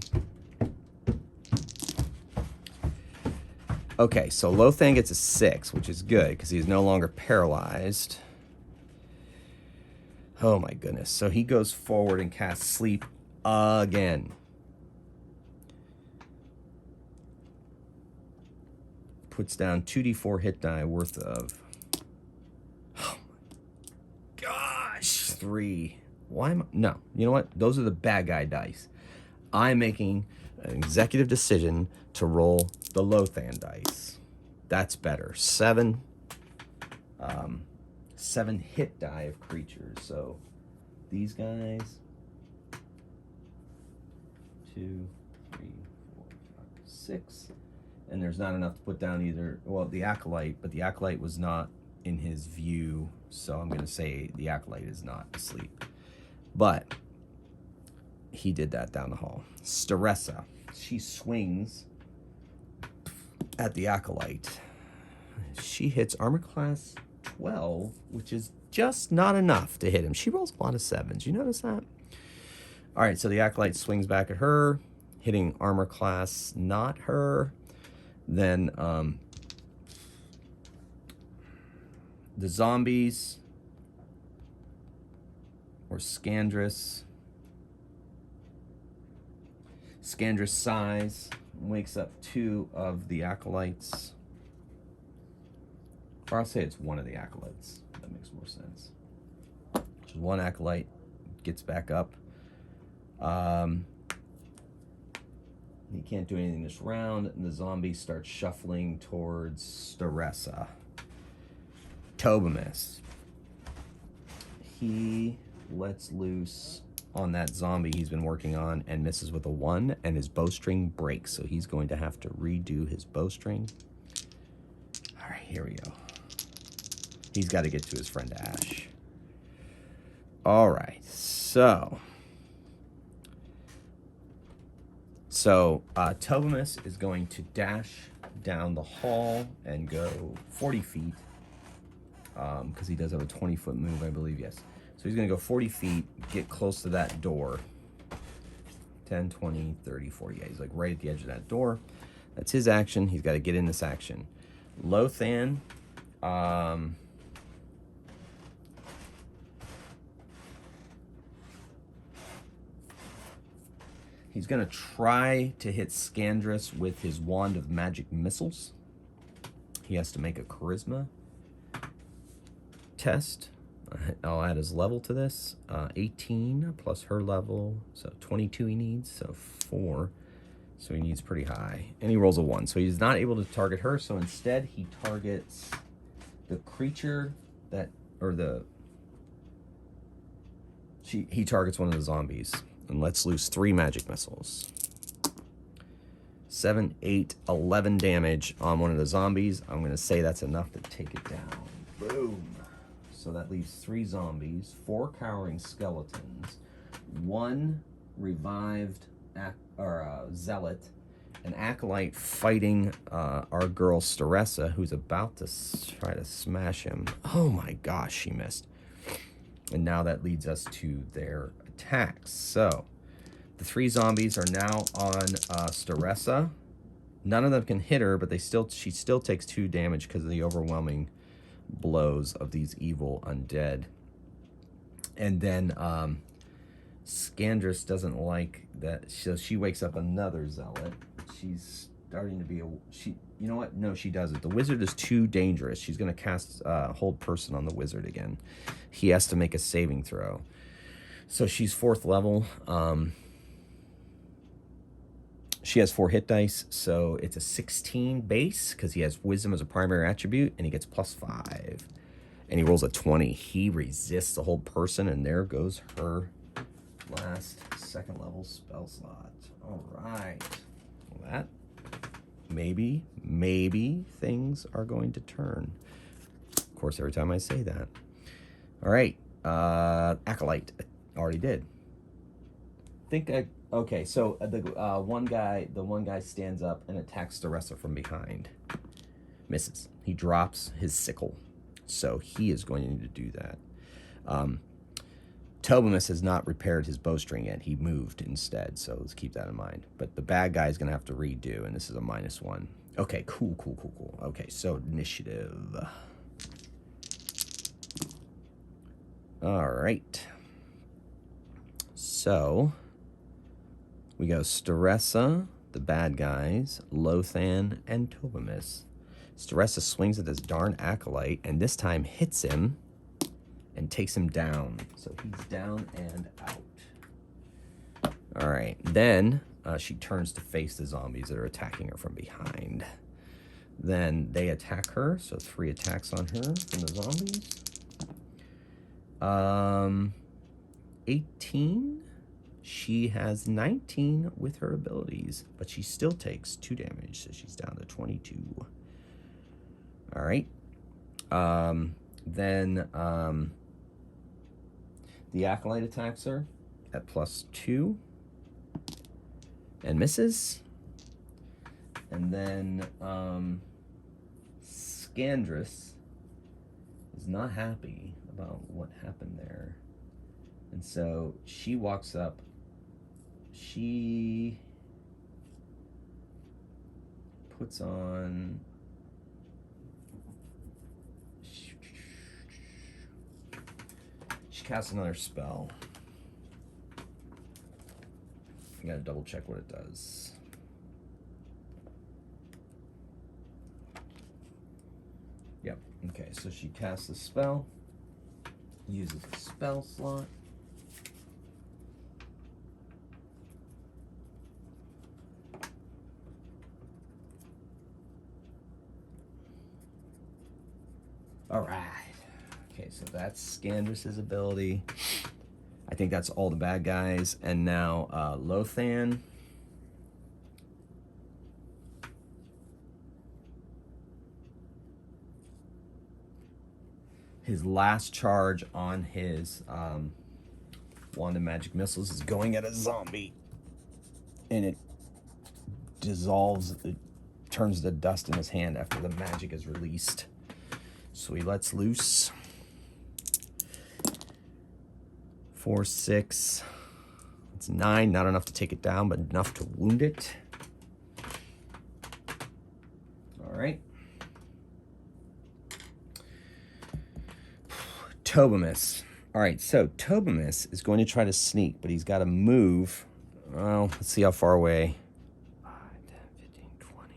Okay, so Lothan gets a 6, which is good because he's no longer paralyzed. Oh my goodness. So he goes forward and casts Sleep again. Puts down 2d4 hit die worth of... Oh my gosh. 3. Why am I... No, you know what? Those are the bad guy dice. I'm making an executive decision to roll the Lothan dice. That's better. 7 hit die of creatures. So these guys, 2, 3, 4, 5, 6, and there's not enough to put down either. Well, the acolyte, but the acolyte was not in his view, so I'm going to say the acolyte is not asleep. But he did that down the hall. Staressa, she swings at the acolyte. She hits armor class 12, which is just not enough to hit him. She rolls a lot of 7s. You notice that? All right, so the acolyte swings back at her, hitting armor class not her. Then the zombies, or Scandrus sighs, wakes up 2 of the acolytes. Or I'll say it's one of the acolytes. That makes more sense. One acolyte gets back up. He can't do anything this round, and the zombie starts shuffling towards Staressa. Tobimus. He lets loose on that zombie he's been working on and misses with a 1, and his bowstring breaks, so he's going to have to redo his bowstring. All right, here we go. He's got to get to his friend Ash. All right, so So Tobimus is going to dash down the hall and go 40 feet. Because he does have a 20-foot move, I believe, yes. So he's going to go 40 feet, get close to that door. 10, 20, 30, 40. Yeah, he's like right at the edge of that door. That's his action. He's got to get in this action. Lothan, he's going to try to hit Scandrus with his Wand of Magic Missiles. He has to make a Charisma test. I'll add his level to this. 18 plus her level, so 22 he needs, so 4. So he needs pretty high. And he rolls a 1, so he's not able to target her, so instead he targets the creature that, or the, he targets one of the zombies and lets loose 3 magic missiles. 7, 8, 11 damage on one of the zombies. I'm going to say that's enough to take it down. Boom. So that leaves 3 zombies, 4 cowering skeletons, 1 revived zealot, an acolyte fighting our girl Staressa, who's about to try to smash him. Oh my gosh, she missed. And now that leads us to their attacks. So the 3 zombies are now on Staressa. None of them can hit her, but she still takes 2 damage because of the overwhelming blows of these evil undead. And then Scandrus doesn't like that, so she wakes up another zealot. She's starting to be you know what? No, she doesn't. The wizard is too dangerous. She's going to cast Hold Person on the wizard again. He has to make a saving throw. So she's 4th level. She has 4 hit dice, so it's a 16 base because he has wisdom as a primary attribute, and he gets +5. And he rolls a 20. He resists the Hold Person, and there goes her last 2nd level spell slot. All right. Well, that maybe things are going to turn. Of course, every time I say that. All right. Acolyte. Already did. Okay, so the one guy stands up and attacks Staressa from behind. Misses. He drops his sickle, so he is going to need to do that. Tobimus has not repaired his bowstring yet. He moved instead, so let's keep that in mind. But the bad guy is going to have to redo, and this is a -1. Okay, cool. Okay, so initiative. All right. So we go Staressa, the bad guys, Lothan, and Tobimus. Staressa swings at this darn acolyte, and this time hits him and takes him down. So he's down and out. All right. Then she turns to face the zombies that are attacking her from behind. Then they attack her, so 3 attacks on her from the zombies. 18. She has 19 with her abilities, but she still takes 2 damage, so she's down to 22. All right. Then the acolyte attacks her at +2 and misses. And then Scandrus is not happy about what happened there. And so she walks up. She puts on... She casts another spell. I gotta double check what it does. Yep, okay, so she casts a spell, uses a spell slot. All right. Okay, so that's Scandrus' ability. I think that's all the bad guys. And now Lothan. His last charge on his Wand of Magic Missiles is going at a zombie. And it dissolves, it turns to dust in his hand after the magic is released. So he lets loose. 4, 6. It's 9. Not enough to take it down, but enough to wound it. All right. Tobamus. All right, so Tobamus is going to try to sneak, but he's got to move. Well, let's see how far away. 5, 10, 15, 20.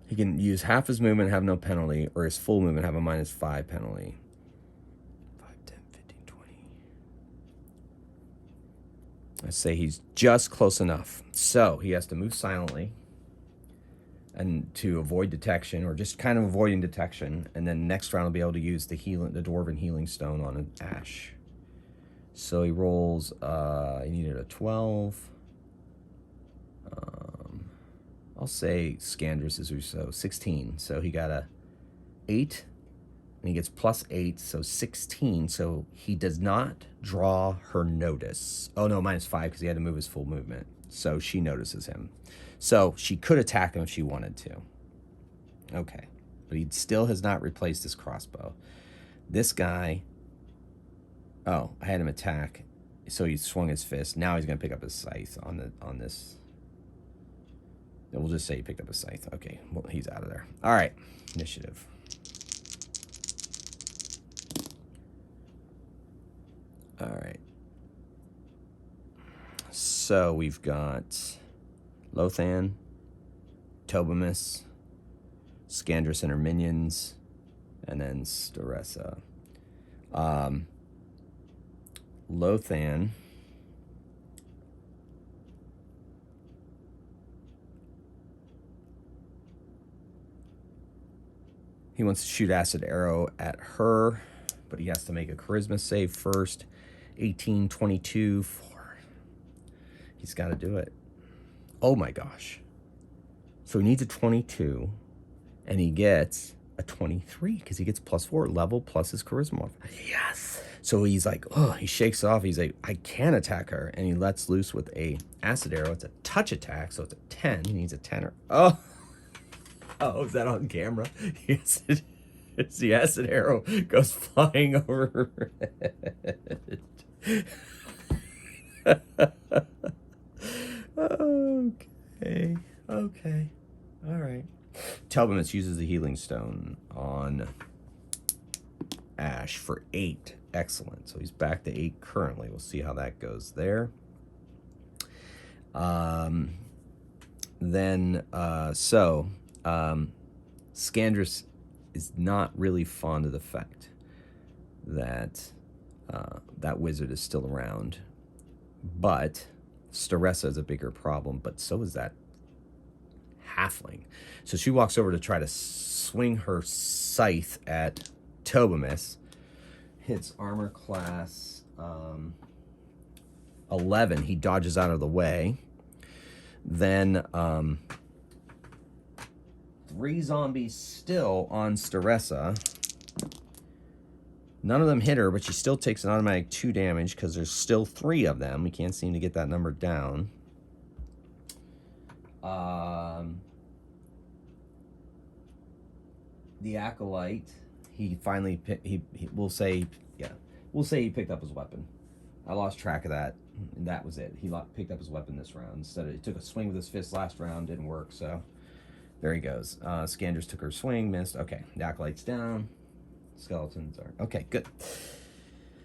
He can use half his movement, have no penalty, or his full movement, have a -5 penalty. 5, 10, 15, 20. I say he's just close enough. So he has to move silently and to avoid detection, or just kind of avoiding detection, and then next round he'll be able to use the dwarven healing stone on an ash. So he rolls. He needed a 12. I'll say Scandrus is so 16. So he got a 8, and he gets +8, so 16. So he does not draw her notice. Oh no, -5 because he had to move his full movement. So she notices him. So she could attack him if she wanted to. Okay. But he still has not replaced his crossbow. This guy, oh, I had him attack. So he swung his fist. Now he's going to pick up his scythe on this. We'll just say he picked up his scythe. Okay, well, he's out of there. All right, initiative. All right. So we've got Lothan, Tobamus, Scandrus and her minions, and then Staressa. Lothan he wants to shoot acid arrow at her, but he has to make a charisma save first. 18, 22, 4. He's got to do it. Oh my gosh. So he needs a 22, and he gets a 23 because he gets +4 level plus his charisma. Yes. So he's like, oh, he shakes off. He's like, I can attack her. And he lets loose with a acid arrow. It's a touch attack, so it's a 10. He needs a 10. Oh, is that on camera? Yes, it's the acid arrow goes flying over her head. Okay. All right. Tobamus uses the healing stone on Ash for 8. Excellent. So he's back to 8 currently. We'll see how that goes there. Scandrus is not really fond of the fact that that wizard is still around, but Staressa is a bigger problem, but so is that halfling. So she walks over to try to swing her scythe at Tobamus. Hits armor class 11. He dodges out of the way. Then 3 zombies still on Staressa. None of them hit her, but she still takes an automatic 2 damage because there's still 3 of them. We can't seem to get that number down. The Acolyte, he finally we'll say he picked up his weapon. I lost track of that. And that was it. He picked up his weapon this round. Instead, he took a swing with his fist last round, didn't work. So there he goes. Scandrus took her swing, missed. Okay, the Acolyte's down. Skeletons are okay. Good.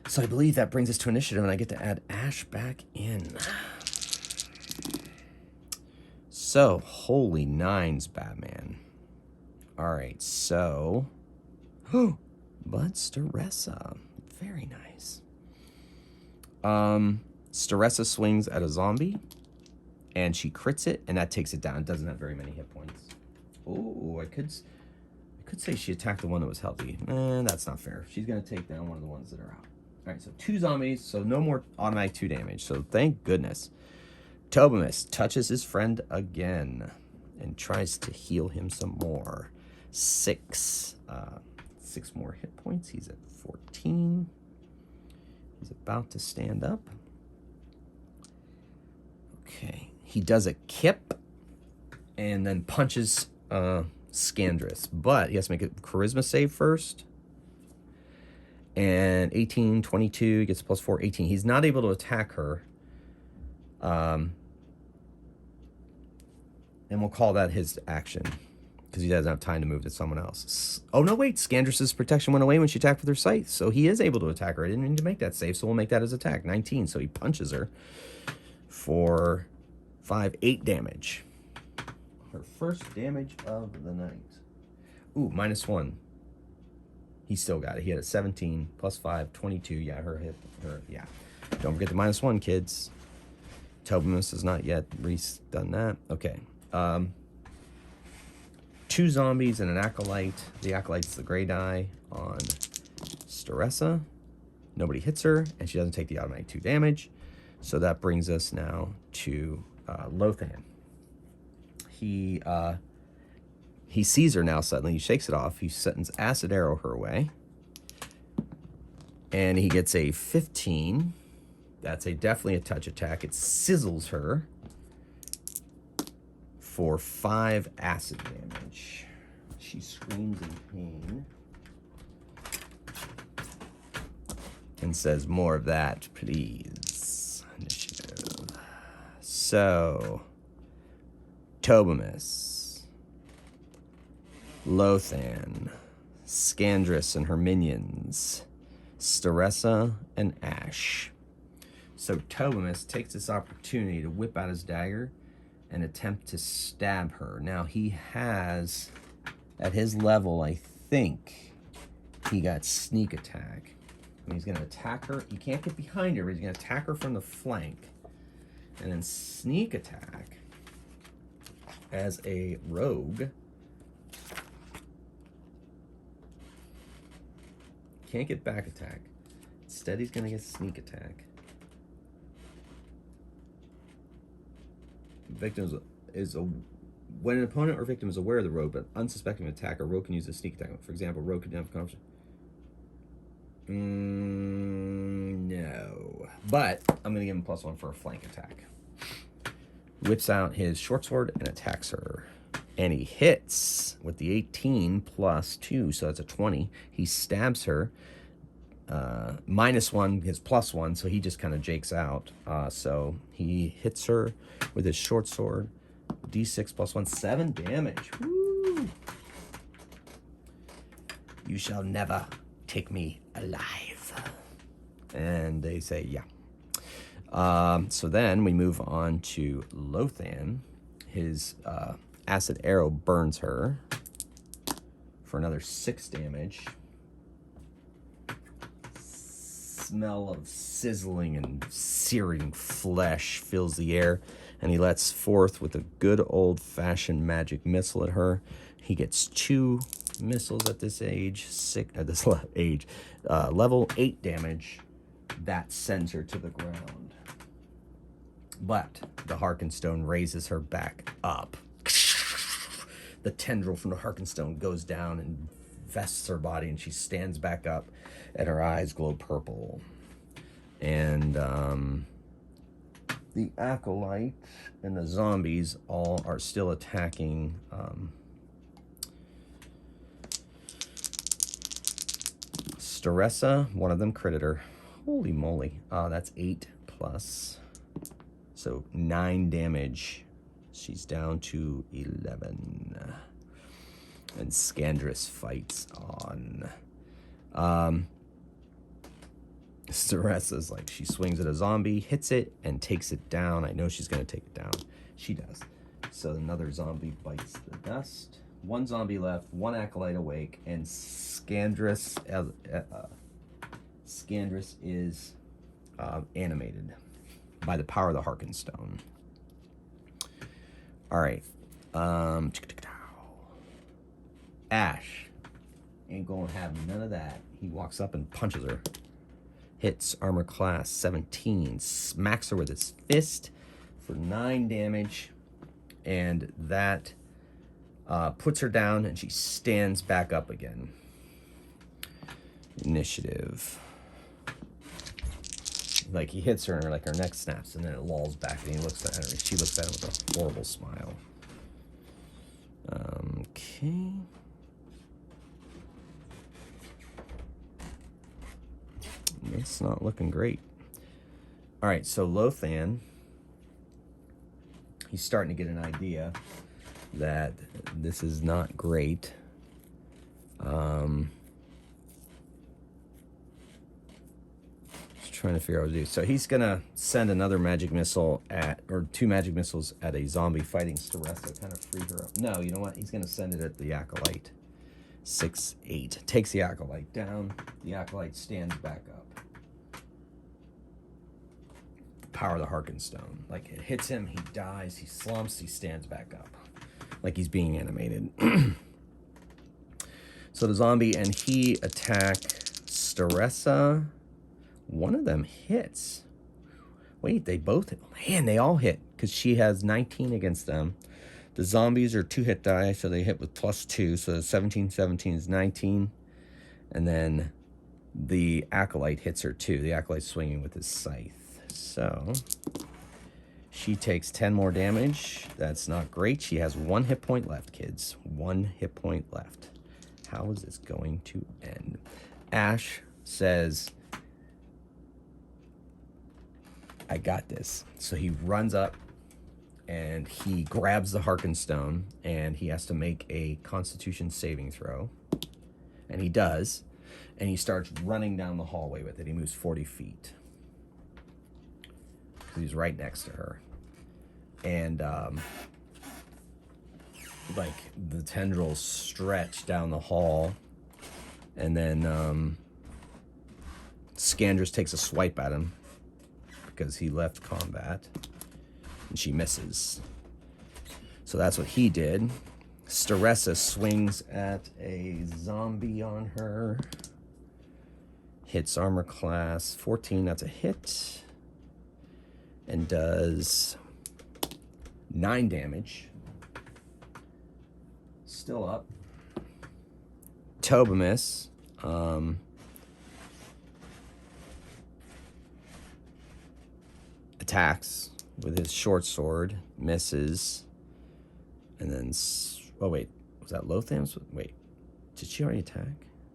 So I believe that brings us to initiative, and I get to add Ash back in. So holy nines, Batman. All right, so but Staressa, very nice. Staressa swings at a zombie, and she crits it, and that takes it down. It doesn't have very many hit points. Oh, I could say she attacked the one that was healthy. That's not fair. She's going to take down one of the ones that are out. All right, so 2 zombies, so no more automatic 2 damage. So thank goodness. Tobamus touches his friend again and tries to heal him some more. 6 more hit points. He's at 14. He's about to stand up. he does a kip and then punches Scandress, but he has to make a charisma save first. And 18, 22, he gets +4, 18. He's not able to attack her. And we'll call that his action, because he doesn't have time to move to someone else. Oh, no, wait. Scandress's protection went away when she attacked with her scythe, so he is able to attack her. I didn't need to make that save, so we'll make that his attack. 19, so he punches her for 5, 8 damage. Her first damage of the night. Ooh, -1. He still got it. He had a 17, +5, 22. Yeah, her hit. Yeah. Don't forget the -1, kids. Tobimus has not yet done that. Okay. 2 zombies and an acolyte. The acolyte's the gray die on Staressa. Nobody hits her, and she doesn't take the automatic 2 damage. So that brings us now to Lothan. He sees her now suddenly. He shakes it off. He sends acid arrow her way. And he gets a 15. That's definitely a touch attack. It sizzles her for 5 acid damage. She screams in pain. And says, more of that, please. Initiative. So, Tobimus, Lothan, Scandress and her minions, Staressa, and Ash. So Tobimus takes this opportunity to whip out his dagger and attempt to stab her. Now he has, at his level, I think, he got sneak attack. And he's going to attack her. He can't get behind her, but he's going to attack her from the flank. And then sneak attack as a rogue. Can't get back attack. Instead, he's going to get sneak attack. Victim is when an opponent or victim is aware of the rogue but unsuspecting of attack, a rogue can use a sneak attack. For example, rogue can have conversation. No. But I'm going to give him +1 for a flank attack. Whips out his short sword and attacks her. And he hits with the 18 +2, so that's a 20. He stabs her. -1, his +1, so he just kind of jakes out. So he hits her with his short sword. D6 +1, 7 damage. Woo! You shall never take me alive. And they say, yeah. So then we move on to Lothan. His acid arrow burns her for another 6 damage. Smell of sizzling and searing flesh fills the air, and he lets forth with a good old-fashioned magic missile at her. He gets 2 missiles at this age, level 8 damage. That sends her to the ground. But the Harkenstone raises her back up. The tendril from the Harkenstone goes down and vests her body, and she stands back up, and her eyes glow purple. And the acolyte and the zombies all are still attacking Staressa. One of them critted her. Holy moly. That's 8 plus. So 9 damage. She's down to 11. And Scandress fights on. Staressa's like, she swings at a zombie, hits it, and takes it down. I know she's going to take it down. She does. So another zombie bites the dust. 1 zombie left, 1 acolyte awake, and Scandress is animated by the power of the Harkenstone. All right. Ash ain't gonna have none of that. He walks up and punches her. Hits armor class 17. Smacks her with his fist for 9 damage. And that puts her down, and she stands back up again. Initiative. like he hits her and like her neck snaps, and then it lolls back, and he looks at her, and she looks at him with a horrible smile. Okay. It's not looking great. All right, so Lothan, he's starting to get an idea that this is not great. Just trying to figure out what to do. So he's gonna send another magic missile or 2 magic missiles at a zombie fighting Staressa, kind of free her up. No, you know what? He's gonna send it at the Acolyte. 6-8. Takes the Acolyte down. The Acolyte stands back up. Power of the Harkenstone. Like, it hits him, he dies, he slumps, he stands back up. Like he's being animated. So the zombie and he attack Staressa. One of them hits. Wait, they both hit. Man, they all hit, because she has 19 against them. The zombies are 2 hit die, so they hit with +2. So 17 is 19. And then the Acolyte hits her too. The Acolyte's swinging with his scythe. So she takes 10 more damage. That's not great. She has 1 hit point left, kids. 1 hit point left. How is this going to end? Ash says, I got this. So he runs up and he grabs the Harkenstone, and he has to make a Constitution saving throw. And he does. And he starts running down the hallway with it. He moves 40 feet. He's right next to her. And like the tendrils stretch down the hall, and then Scandress takes a swipe at him because he left combat, and she misses. So that's what he did. Staressa swings at a zombie on her. Hits armor class 14, that's a hit. And does 9 damage. Still up. Tobimus attacks with his short sword, misses, and then oh wait, was that Lotham's? Wait, did she already attack?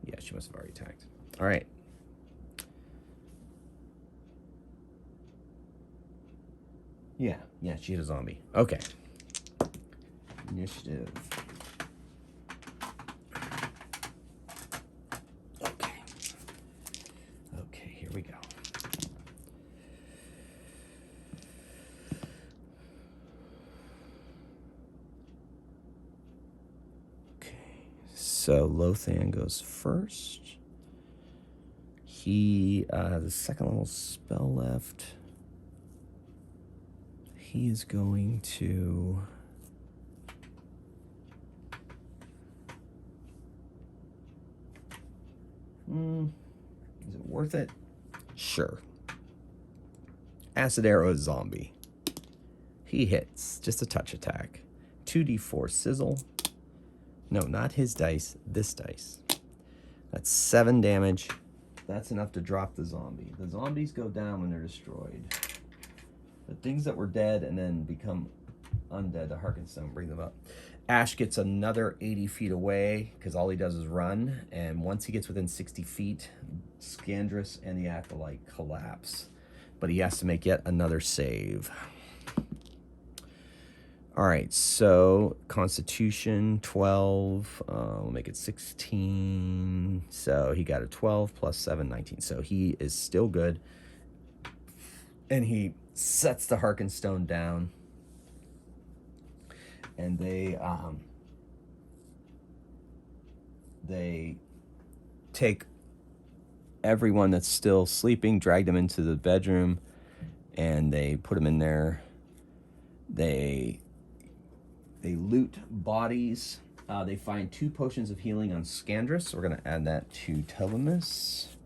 Yeah, she must have already attacked. All right. Yeah, she hit a zombie. Okay. Initiative. Okay, here we go. Okay, so Lothan goes first. He has a 2nd level spell left. He is going to is it worth it? Sure. Acid arrow zombie. He hits. Just a touch attack. 2d4 sizzle. No, not his dice. This dice. That's 7 damage. That's enough to drop the zombie. The zombies go down when they're destroyed. The things that were dead and then become undead, the Harkenstone, bring them up. Ash gets another 80 feet away, because all he does is run. And once he gets within 60 feet, Scandress and the Acolyte collapse. But he has to make yet another save. All right, so Constitution 12. We'll make it 16. So he got a 12 plus 7, 19. So he is still good. And he sets the Harkenstone down, and they take everyone that's still sleeping, drag them into the bedroom, and they put them in there. They loot bodies. They find 2 potions of healing on Scandress. So we're going to add that to Telemus.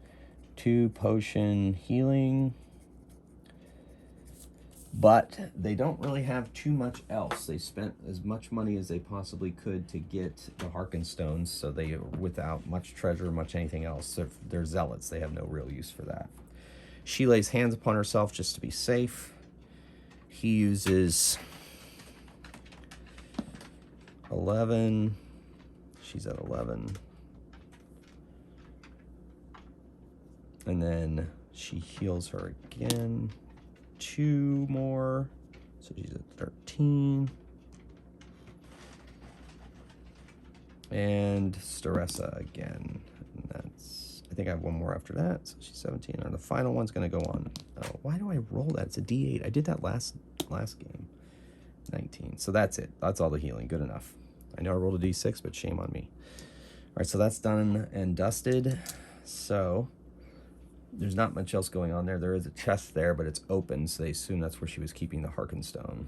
2 potion healing. But they don't really have too much else. They spent as much money as they possibly could to get the Harkenstones, so they, without much treasure, much anything else. So they're zealots. They have no real use for that. She lays hands upon herself just to be safe. He uses 11. She's at 11. And then she heals her again. 2 more. So she's at 13. And Staressa again. And that's, I think I have 1 more after that. So she's 17. And the final one's going to go on. Oh, why do I roll that? It's a D8. I did that last game. 19. So that's it. That's all the healing. Good enough. I know I rolled a D6, but shame on me. All right, so that's done and dusted. So there's not much else going on there. There is a chest there, but it's open, so they assume that's where she was keeping the Harkenstone.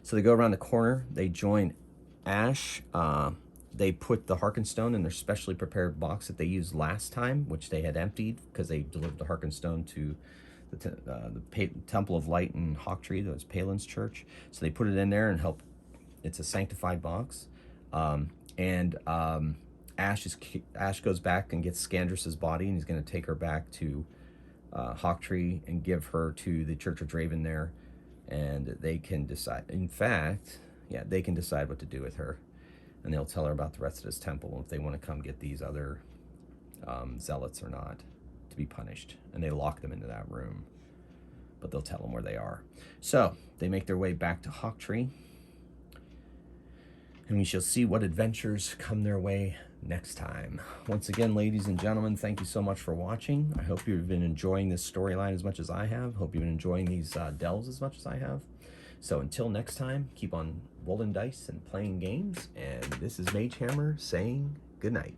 So they go around the corner. They join Ash. They put the Harkenstone in their specially prepared box that they used last time, which they had emptied because they delivered the Harkenstone to the Temple of Light in Hawktree. That was Palin's church. So they put it in there and help. It's a sanctified box. Ash goes back and gets Scandress's body, and he's going to take her back to Hawktree and give her to the Church of Draven there, and they can decide. In fact, yeah, they can decide what to do with her, and they'll tell her about the rest of this temple if they want to come get these other zealots or not to be punished, and they lock them into that room, but they'll tell them where they are. So they make their way back to Hawktree, and we shall see what adventures come their way next time. Once again, ladies and gentlemen, thank you so much for watching. I hope you've been enjoying this storyline as much as I have. Hope you've been enjoying these delves as much as I have. So until next time, keep on rolling dice and playing games. And this is Magehammer saying good night.